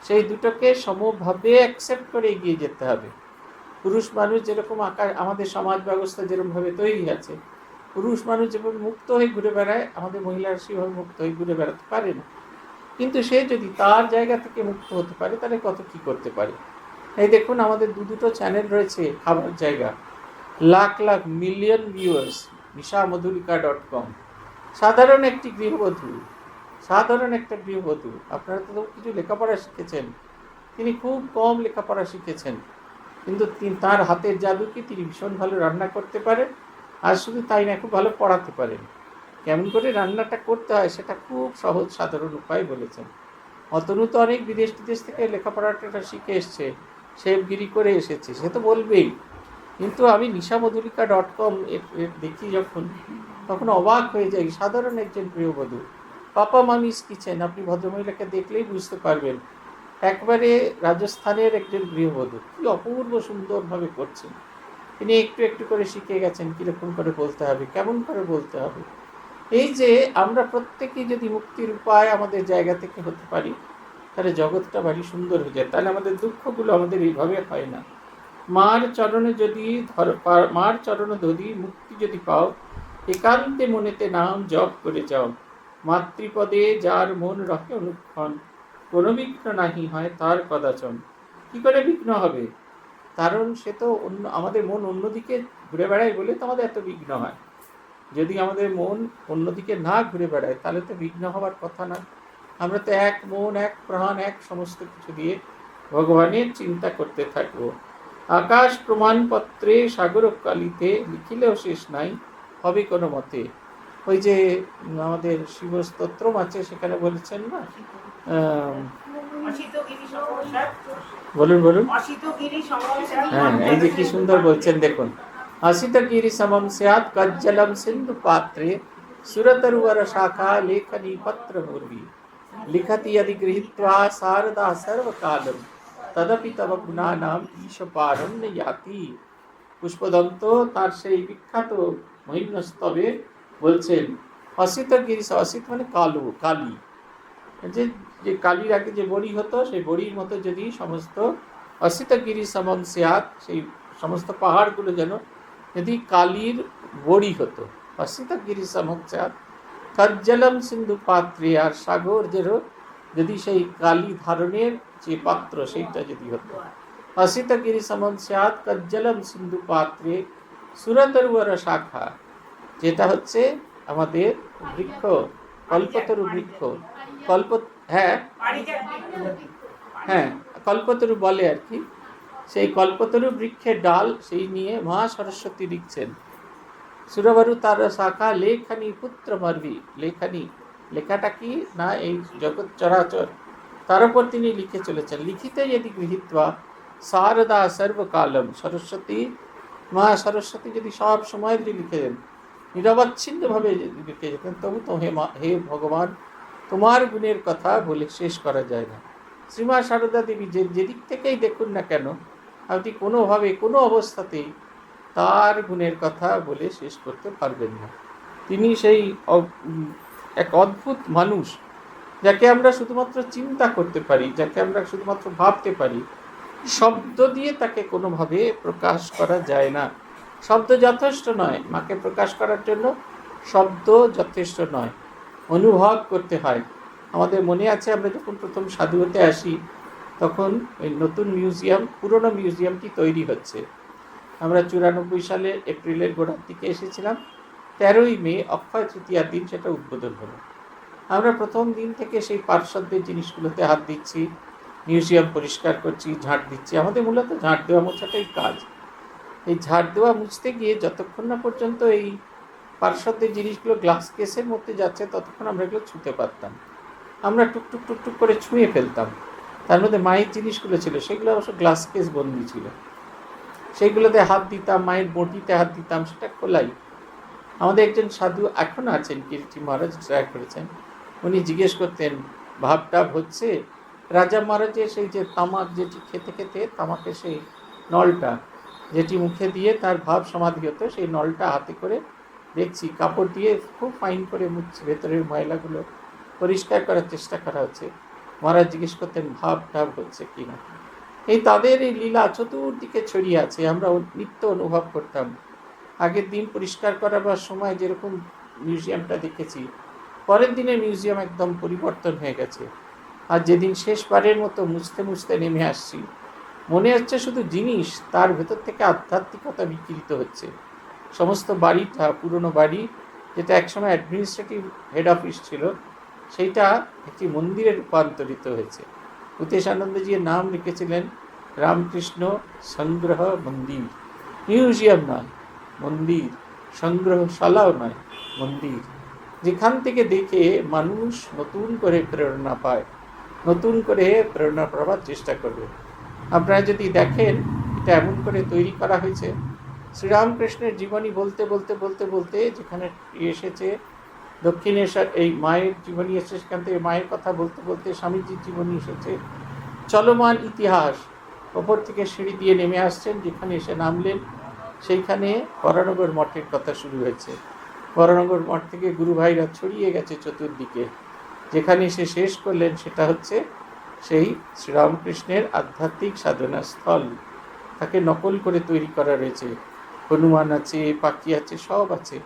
সেই দুটোকে সমভাবে অ্যাকসেপ্ট করে এগিয়ে যেতে হবে। পুরুষ মানুষ যেরকম আমাদের সমাজ ব্যবস্থা যেরকমভাবে তৈরি আছে, পুরুষ মানুষ যেভাবে মুক্ত হয়ে ঘুরে বেড়ায়, আমাদের মহিলারা সেভাবে মুক্ত হয়ে ঘুরে বেড়াতে পারে না। কিন্তু সে যদি তার জায়গা থেকে মুক্ত হতে পারে, তাহলে কত কি করতে পারে। এই দেখুন, আমাদের দুটো চ্যানেল রয়েছে, খাবার জায়গা, lakh lakh million viewers, nishamodhurika.com। সাধারণ একটা গৃহবধূ, আপনারা তো কিছু লেখাপড়া শিখেছেন, তিনি খুব কম লেখাপড়া শিখেছেন, কিন্তু তার হাতের জাদুকে তিনি ভীষণ ভালো রান্না করতে পারেন। আর শুধু তাই না, খুব ভালো পড়াতে পারেন। কেমন করে রান্নাটা করতে হয় সেটা খুব সহজ সাধারণ উপায় বলেছেন। অতনু তো অনেক বিদেশ থেকে লেখাপড়াটা শিখে এসছে, শেফগিরি করে এসেছে, সে তো বলবেই। কিন্তু আমি nishamodhurika.com দেখি যখন, তখন অবাক হয়ে যাই। সাধারণ একজন গৃহবধূ, পাপা মামিস কিচেন, আপনি ভদ্রমহিলাকে দেখলেই বুঝতে পারবেন, একবারে রাজস্থানের একজন গৃহবধূ, কি অপূর্ব সুন্দরভাবে করছেন। তিনি একটু একটু করে শিখে গেছেন কীরকম করে বলতে হবে, কেমন করে বলতে হবে। এই যে আমরা প্রত্যেকেই যদি মুক্তির উপায় আমাদের জায়গা থেকে হতে পারি, তাহলে জগৎটা ভারী সুন্দর হয়ে যায়। তাহলে আমাদের দুঃখগুলো আমাদের এইভাবে হয় না। মার চরণে ধরি মুক্তি যদি পাও, একান্তে মনেতে নাম জপ করে যাও। মাতৃপদে যার মন রহে অনুক্ষণ, কোনো বিঘ্ন নাহি হয় তার কদাচন। কি করে বিঘ্ন হবে? কারণ সে তো আমাদের মন অন্যদিকে ঘুরে বেড়ায় বলে তো আমাদের এত বিঘ্ন হয়। যদি আমাদের মন অন্যদিকে না ঘুরে বেড়ায় তাহলে তো বিঘ্ন হওয়ার কথা না। আমরা তো এক মন, এক প্রাণ, এক সমস্ত কিছু দিয়ে ভগবানের চিন্তা করতে থাকবো। আকাশ প্রমাণপত্রে সাগর কালিতে লিখিলেও শেষ নাই, হবে কোনো মতে। ওই যে আমাদের শিবস্তোত্রম আছে, সেখানে বলেছেন না, বলুন বলুন। হ্যাঁ, এই যে কি সুন্দর বলছেন দেখুন। অসিত গিরি সমম স্যাৎ কজ্জলম সিন্ধু পাত্রে সুরতরুवर শাখা লেখনী পত্র মুর্বি লিখতি यदि गृहीत्वा शारदा सर्वकालम तदपि तव गुणानाम ईश पारण्य याति। পুষ্পদন্ত তার সেই বিখ্যাত মহিম্নস্তবে বলছেন, অসিত গিরি, অসিত মানে কালো, কালী, যে যে কালির আগে যে বড়ি হতো সেই বড়ির মতো যদি সমস্ত অসিত গিরি সমম স্যাৎ, সেই সমস্ত পাহাড়গুলো যেন যদি কালির বড়ি হতো। অসিত গিরি সমম স্যাৎ কজ্জলম সিন্ধু পাত্রে, আর সাগর যদি সেই কালি ধারণের যে পাত্র সেইটা যদি হতো। অসিত গিরি সমম স্যাৎ কজ্জলম সিন্ধু পাত্রে সুরতরুवर শাখা, যেটা হচ্ছে আমাদের বৃক্ষ, কল্পতরু বৃক্ষ, হ্যাঁ হ্যাঁ কল্পতরু বলে আর কি। সেই কল্পতরু বৃক্ষের ডাল সেই নিয়ে মহা সরস্বতী লিখছেন। সুরবরু তার শাখা লেখনী পুত্র মার্বি, লেখনী, লেখাটা কি না এই জগৎ চরাচর তার উপর তিনি লিখে চলেছেন। লিখিতে যদি গৃহীত্বা শারদা সর্বকালম, সরস্বতী, মা সরস্বতী যদি সব সময় যদি লিখে দেন, নিরবচ্ছিন্নভাবে লিখে যেতেন, তবু তো হে ভগবান তোমার গুণের কথা বলে শেষ করা যায় না। শ্রীমা সারদা দেবী যেদিক থেকেই দেখুন না কেন, আপনি কোনোভাবে কোনো অবস্থাতেই তার গুণের কথা বলে শেষ করতে পারবেন না। তিনি সেই এক অদ্ভুত মানুষ, যাকে আমরা শুধুমাত্র চিন্তা করতে পারি, যাকে আমরা শুধুমাত্র ভাবতে পারি। শব্দ দিয়ে তাকে কোনোভাবে প্রকাশ করা যায় না। শব্দ যথেষ্ট নয়, মাকে প্রকাশ করার জন্য শব্দ যথেষ্ট নয়, অনুভব করতে হয়। আমাদের মনে আছে আমরা যখন প্রথম সাধু হতে আসি, তখন ওই নতুন মিউজিয়াম, পুরনো মিউজিয়ামটি তৈরি হচ্ছে। আমরা 94 সালের এপ্রিলের গোড়ার দিকে এসেছিলাম। 13ই মে অক্ষয় তৃতীয়ার দিন সেটা উদ্বোধন হলো। আমরা প্রথম দিন থেকে সেই পার্শ্বদের জিনিসগুলোতে হাত দিচ্ছি, মিউজিয়াম পরিষ্কার করছি, ঝাঁট দিচ্ছি। আমাদের মূলত ঝাঁট দেওয়া মোছাটাই কাজ। এই ঝাঁট দেওয়া মুছতে গিয়ে যতক্ষণ না পর্যন্ত এই পার্শ্বদের জিনিসগুলো গ্লাস কেসের মধ্যে যাচ্ছে, ততক্ষণ আমরা এগুলো ছুঁতে পারতাম। আমরা টুকটুক টুকটুক করে ছুঁয়ে ফেলতাম। তার মধ্যে মায়ের জিনিসগুলো ছিল, সেগুলো অবশ্য গ্লাস কেস বন্দি ছিল। সেইগুলোতে হাত দিতাম, মায়ের বটিতে হাত দিতাম, সেটা খোলাই। আমাদের একজন সাধু এখন আছেন, কীর্তি মহারাজ ট্রাই করেছেন, উনি জিজ্ঞেস করতেন ভাবটাব হচ্ছে। রাজা মহারাজের সেই যে তামাক, যেটি খেতে খেতে তামাকের সেই নলটা যেটি মুখে দিয়ে তার ভাব সমাধি হতো, সেই নলটা হাতে করে দেখছি কাপড় দিয়ে খুব ফাইন করে মুছছে, ভেতরের ময়লাগুলো পরিষ্কার করার চেষ্টা করা হচ্ছে। মহারাজ জিজ্ঞেস করতেন ভাবটাব হচ্ছে কি না। এই তাদের এই লীলা চতুর্দিকে ছড়িয়ে আছে, আমরা নিত্য অনুভব করতাম। আগের দিন পরিষ্কার করাবার সময় যেরকম মিউজিয়ামটা দেখেছি, পরের দিনের মিউজিয়াম একদম পরিবর্তন হয়ে গেছে। আর যেদিন শেষবারের মতো মুছতে মুছতে নেমে আসছি, মনে হচ্ছে শুধু জিনিস, তার ভেতর থেকে আধ্যাত্মিকতা বিকৃত হচ্ছে। সমস্ত বাড়িটা, পুরনো বাড়ি যেটা একসময় অ্যাডমিনিস্ট্রেটিভ হেড অফিস ছিল, সেইটা একটি মন্দিরে রূপান্তরিত হয়েছে। ভূতেশ আনন্দজির নাম লিখেছিলেন রামকৃষ্ণ সংগ্রহ মন্দির। মিউজিয়াম নয়, মন্দির। সংগ্রহশালাও নয়, মন্দির, যেখান থেকে দেখে মানুষ নতুন করে প্রেরণা পায়, নতুন করে প্রেরণা পাওয়ার চেষ্টা করবে। আপনারা যদি দেখেন, এটা এমন করে তৈরি করা হয়েছে, শ্রীরামকৃষ্ণের জীবনী বলতে বলতে বলতে বলতে যেখানে এসেছে দক্ষিণেশ্বর, এই মায়ের জীবনী এসেছে, সেখান থেকে মায়ের কথা বলতে বলতে স্বামীজির জীবনী এসেছে। চলমান ইতিহাস, ওপর থেকে সিঁড়ি দিয়ে নেমে আসছেন, যেখানে এসে নামলেন সেইখানে বরানগর মঠের কথা শুরু হয়েছে। বরানগর মঠ থেকে গুরু ভাইরা ছড়িয়ে গেছে চতুর্দিকে। যেখানে সে শেষ করলেন সেটা হচ্ছে সেই শ্রীরামকৃষ্ণের আধ্যাত্মিক সাধনা স্থল। তাকে নকল করে তৈরি করা রয়েছে, হনুমান আছে, পাখি আছে, সব আছে।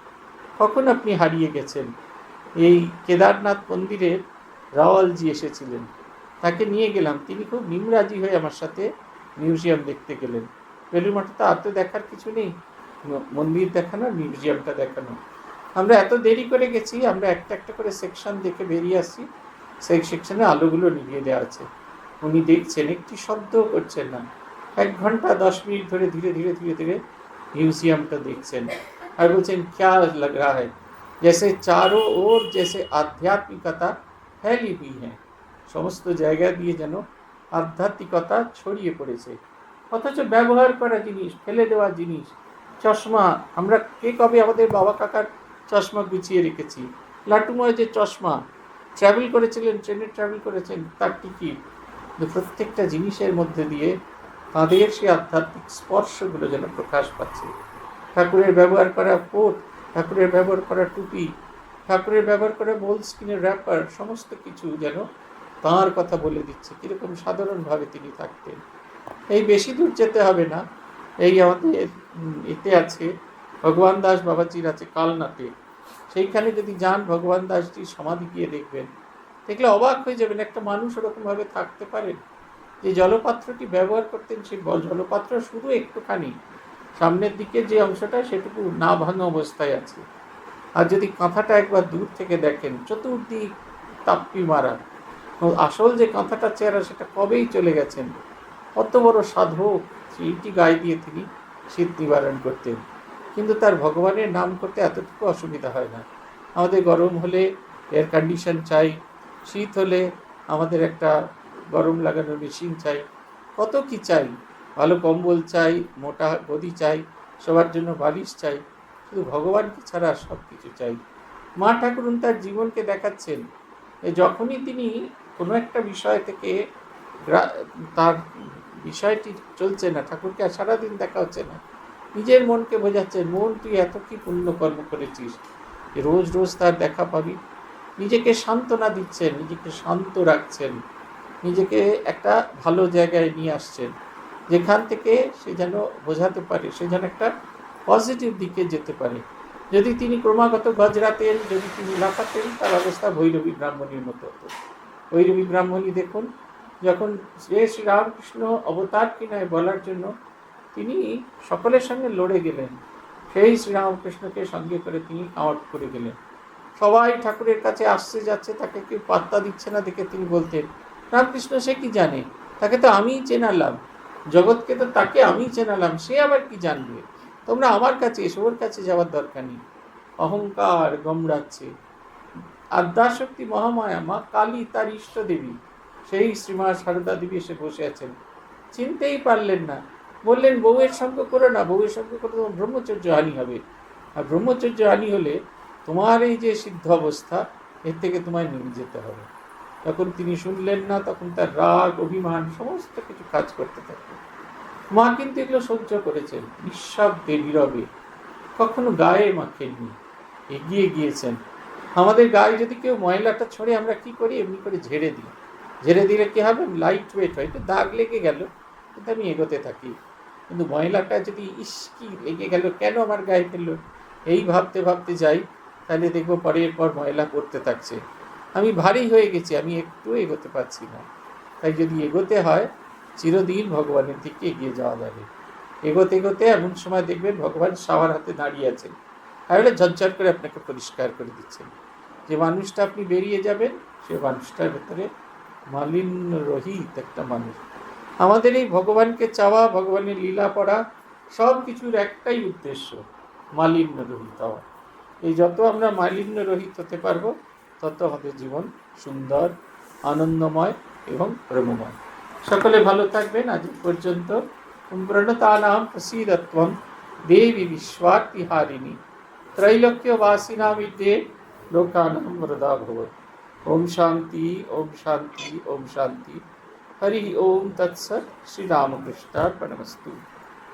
কখন আপনি হারিয়ে গেছেন? এই কেদারনাথ মন্দিরের রাওয়ালজি এসেছিলেন, তাকে নিয়ে গেলাম। তিনি খুব নিমরাজি হয়ে আমার সাথে মিউজিয়াম দেখতে গেলেন। বেলুড় মঠে তো আর তো দেখার কিছু নেই, মন্দির দেখানো, মিউজিয়ামটা দেখানো। আমরা এত দেরি করে গেছি, আমরা একটা একটা করে সেকশন দেখে বেরিয়ে আসছি, সেই সেকশনে আলোগুলো নিভিয়ে দেওয়া আছে। উনি দেখছেন, একটি শব্দও করছেন না, 1 ঘন্টা 10 মিনিট ধরে ধীরে ধীরে ধীরে ধীরে म्यूजियमটা দেখছেন। আর বলছেন क्या लग रहा है जैसे चारों ओर जैसे आध्यात्मिकता फैली हुई है, সমস্ত জায়গা দিয়ে যেন আধ্যাত্মিকতা ছড়িয়ে পড়েছে। অথচ ব্যবহার করা জিনিস, ফেলে দেওয়া জিনিস, চশমা, আমরা কে কবে আমাদের বাবা কাকার চশমা গুছিয়ে রেখেছি, লাটুময় যে চশমা, ট্রাভেল করেছিলেন, ট্রেনে ট্রাভেল করেছেন, তার টিকিট, প্রত্যেকটা জিনিসের মধ্যে দিয়ে তাঁদের সেই আধ্যাত্মিক স্পর্শগুলো যেন প্রকাশ পাচ্ছে। ঠাকুরের ব্যবহার করা কোট, ঠাকুরের ব্যবহার করা টুপি, ঠাকুরের ব্যবহার করা মোল স্কিনের র্যাপার, সমস্ত কিছু যেন তাঁর কথা বলে দিচ্ছে কীরকম সাধারণভাবে তিনি থাকতেন। এই বেশি দূর যেতে হবে না, এই আমাদের এতে আছে, ভগবান দাস বাবাজির আছে কালনাতে, সেইখানে যদি যান ভগবান দাসজির সমাধি গিয়ে দেখবেন, দেখলে অবাক হয়ে যাবেন একটা মানুষ ওরকমভাবে থাকতে পারেন। যে জলপাত্রটি ব্যবহার করতেন, সেই জলপাত্র শুধু একটুখানি সামনের দিকে যে অংশটা সেটুকু না ভাঙা অবস্থায় আছে। আর যদি কাঁথাটা একবার দূর থেকে দেখেন, চতুর্দিক তাপ্পি মারা, আসল যে কাঁথাটা চেহারা সেটা কবেই চলে গেছেন। কত বড় সাধক, সেইটি গায়ে দিয়ে তিনি শীত নিবারণ করতেন। কিন্তু তার ভগবানের নাম করতে এতটুকু অসুবিধা হয় না। আমাদের গরম হলে এয়ার কন্ডিশন চাই, শীত হলে আমাদের একটা গরম লাগানো মেশিন চাই, কত কি চাই, ভালো কম্বল চাই, মোটা গদি চাই, সবার জন্য বালিশ চাই, শুধু ভগবানকে ছাড়া সব কিছু চাই। মা ঠাকুরুন তার জীবনকে দেখাচ্ছেন, যখনই তিনি কোনো একটা বিষয় থেকে তার বিষয়টি চলছে না, ঠাকুরকে আর সারাদিন দেখা হচ্ছে না, নিজের মনকে বোঝাচ্ছেন, মন তুই এত কি পুণ্যকর্ম করেছিস, রোজ রোজ তার দেখা পাবি। নিজেকে সান্ত্বনা দিচ্ছেন, নিজেকে শান্ত রাখছেন, নিজেকে একটা ভালো জায়গায় নিয়ে আসছেন, যেখান থেকে সে যেন বোঝাতে পারে, সে যেন একটা পজিটিভ দিকে যেতে পারে। যদি তিনি ক্রমাগত গজরাতেন, যদি তিনি লাফাতেন, তার অবস্থা ভৈরবী ব্রাহ্মণীর মতো হতো। ভৈরবী ব্রাহ্মণী দেখুন, যখন শ্রী রামকৃষ্ণ অবতার কিনায় বলার জন্য তিনি সকলের সঙ্গে লড়ে গেলেন, সেই শ্রীরামকৃষ্ণকে সঙ্গে করে তিনি কাঁওয়াট করে গেলেন। সবাই ঠাকুরের কাছে আসছে যাচ্ছে, তাকে কেউ পাত্তা দিচ্ছে না দেখে তিনি বলতেন, রামকৃষ্ণ সে কি জানে, তাকে তো আমিই চেনালাম, জগৎকে তো তাকে আমিই চেনালাম, সে আবার কি জানবে, তোমরা আমার কাছে এসো, ওর কাছে যাওয়ার দরকার নেই। অহংকার গমড়াচ্ছে। আদ্যাশক্তি মহামায়া মা কালী তার ইষ্ট দেবী, সেই শ্রীমা সারদা দেবী এসে বসে আছেন, চিনতেই পারলেন না। বললেন, বউয়ের সঙ্গ করো না, বউয়ের সঙ্গ করে তোমার ব্রহ্মচর্য হানি হবে, আর ব্রহ্মচর্য হানি হলে তোমার এই যে সিদ্ধ অবস্থা, এর থেকে তোমায় নেমে যেতে হবে। তখন তিনি শুনলেন না, তখন তার রাগ অভিমান সমস্ত কিছু কাজ করতে থাকলেন। মা কিন্তু এগুলো সহ্য করেছেন নিঃশব্দে নীরবে, কখনো গায়ে মাখেননি, এগিয়ে গিয়েছেন। আমাদের গায়ে যদি কেউ ময়লাটা ছড়ে, আমরা কি করি, এমনি করে ঝেড়ে দিই, ঝেড়ে দিলে কি হবে, লাইট ওয়েট হয়, একটু দাগ লেগে গেল কিন্তু আমি এগোতে থাকি। কিন্তু ময়লাটা যদি কি লেগে গেল, কেন আমার গায়ে ফেললো, এই ভাবতে ভাবতে যাই, তাহলে দেখবো পরের পর ময়লা পড়তে থাকছে, আমি ভারী হয়ে গেছি, আমি একটু এগোতে পারছি না। তাই যদি এগোতে হয়, চিরদিন ভগবানের দিকে এগিয়ে যাওয়া যাবে। এগোতে এগোতে এমন সময় দেখবেন ভগবান সবার হাতে দাঁড়িয়ে আছেন, তাহলে ঝরঝর করে আপনাকে পরিষ্কার করে দিচ্ছেন। যে মানুষটা আপনি বেরিয়ে যাবেন, সে মানুষটার ভেতরে মালিন্য রহিত একটা মানুষ। আমাদের এই ভগবানকে চাওয়া, ভগবানের লীলা পড়া, সব কিছুর একটাই উদ্দেশ্য, মালিন্য রহিত হওয়া। এই যত আমরা মালিন্য রহিত হতে পারবো, তত আমাদের জীবন সুন্দর, আনন্দময় এবং প্রেমময়। সকলে ভালো থাকবেন। আজ পর্যন্ত। প্রণতানাম প্রসীদত্বম দেবী বিশ্বার্তিহারিণী त्रैलोक्यवासिनां विद्ये लोकानां वरदा भवतु। ओम शांति, ओम शांति, ओम शांति। हरि ओम तत्सत्। श्री रामकृष्णार्पणमस्तु।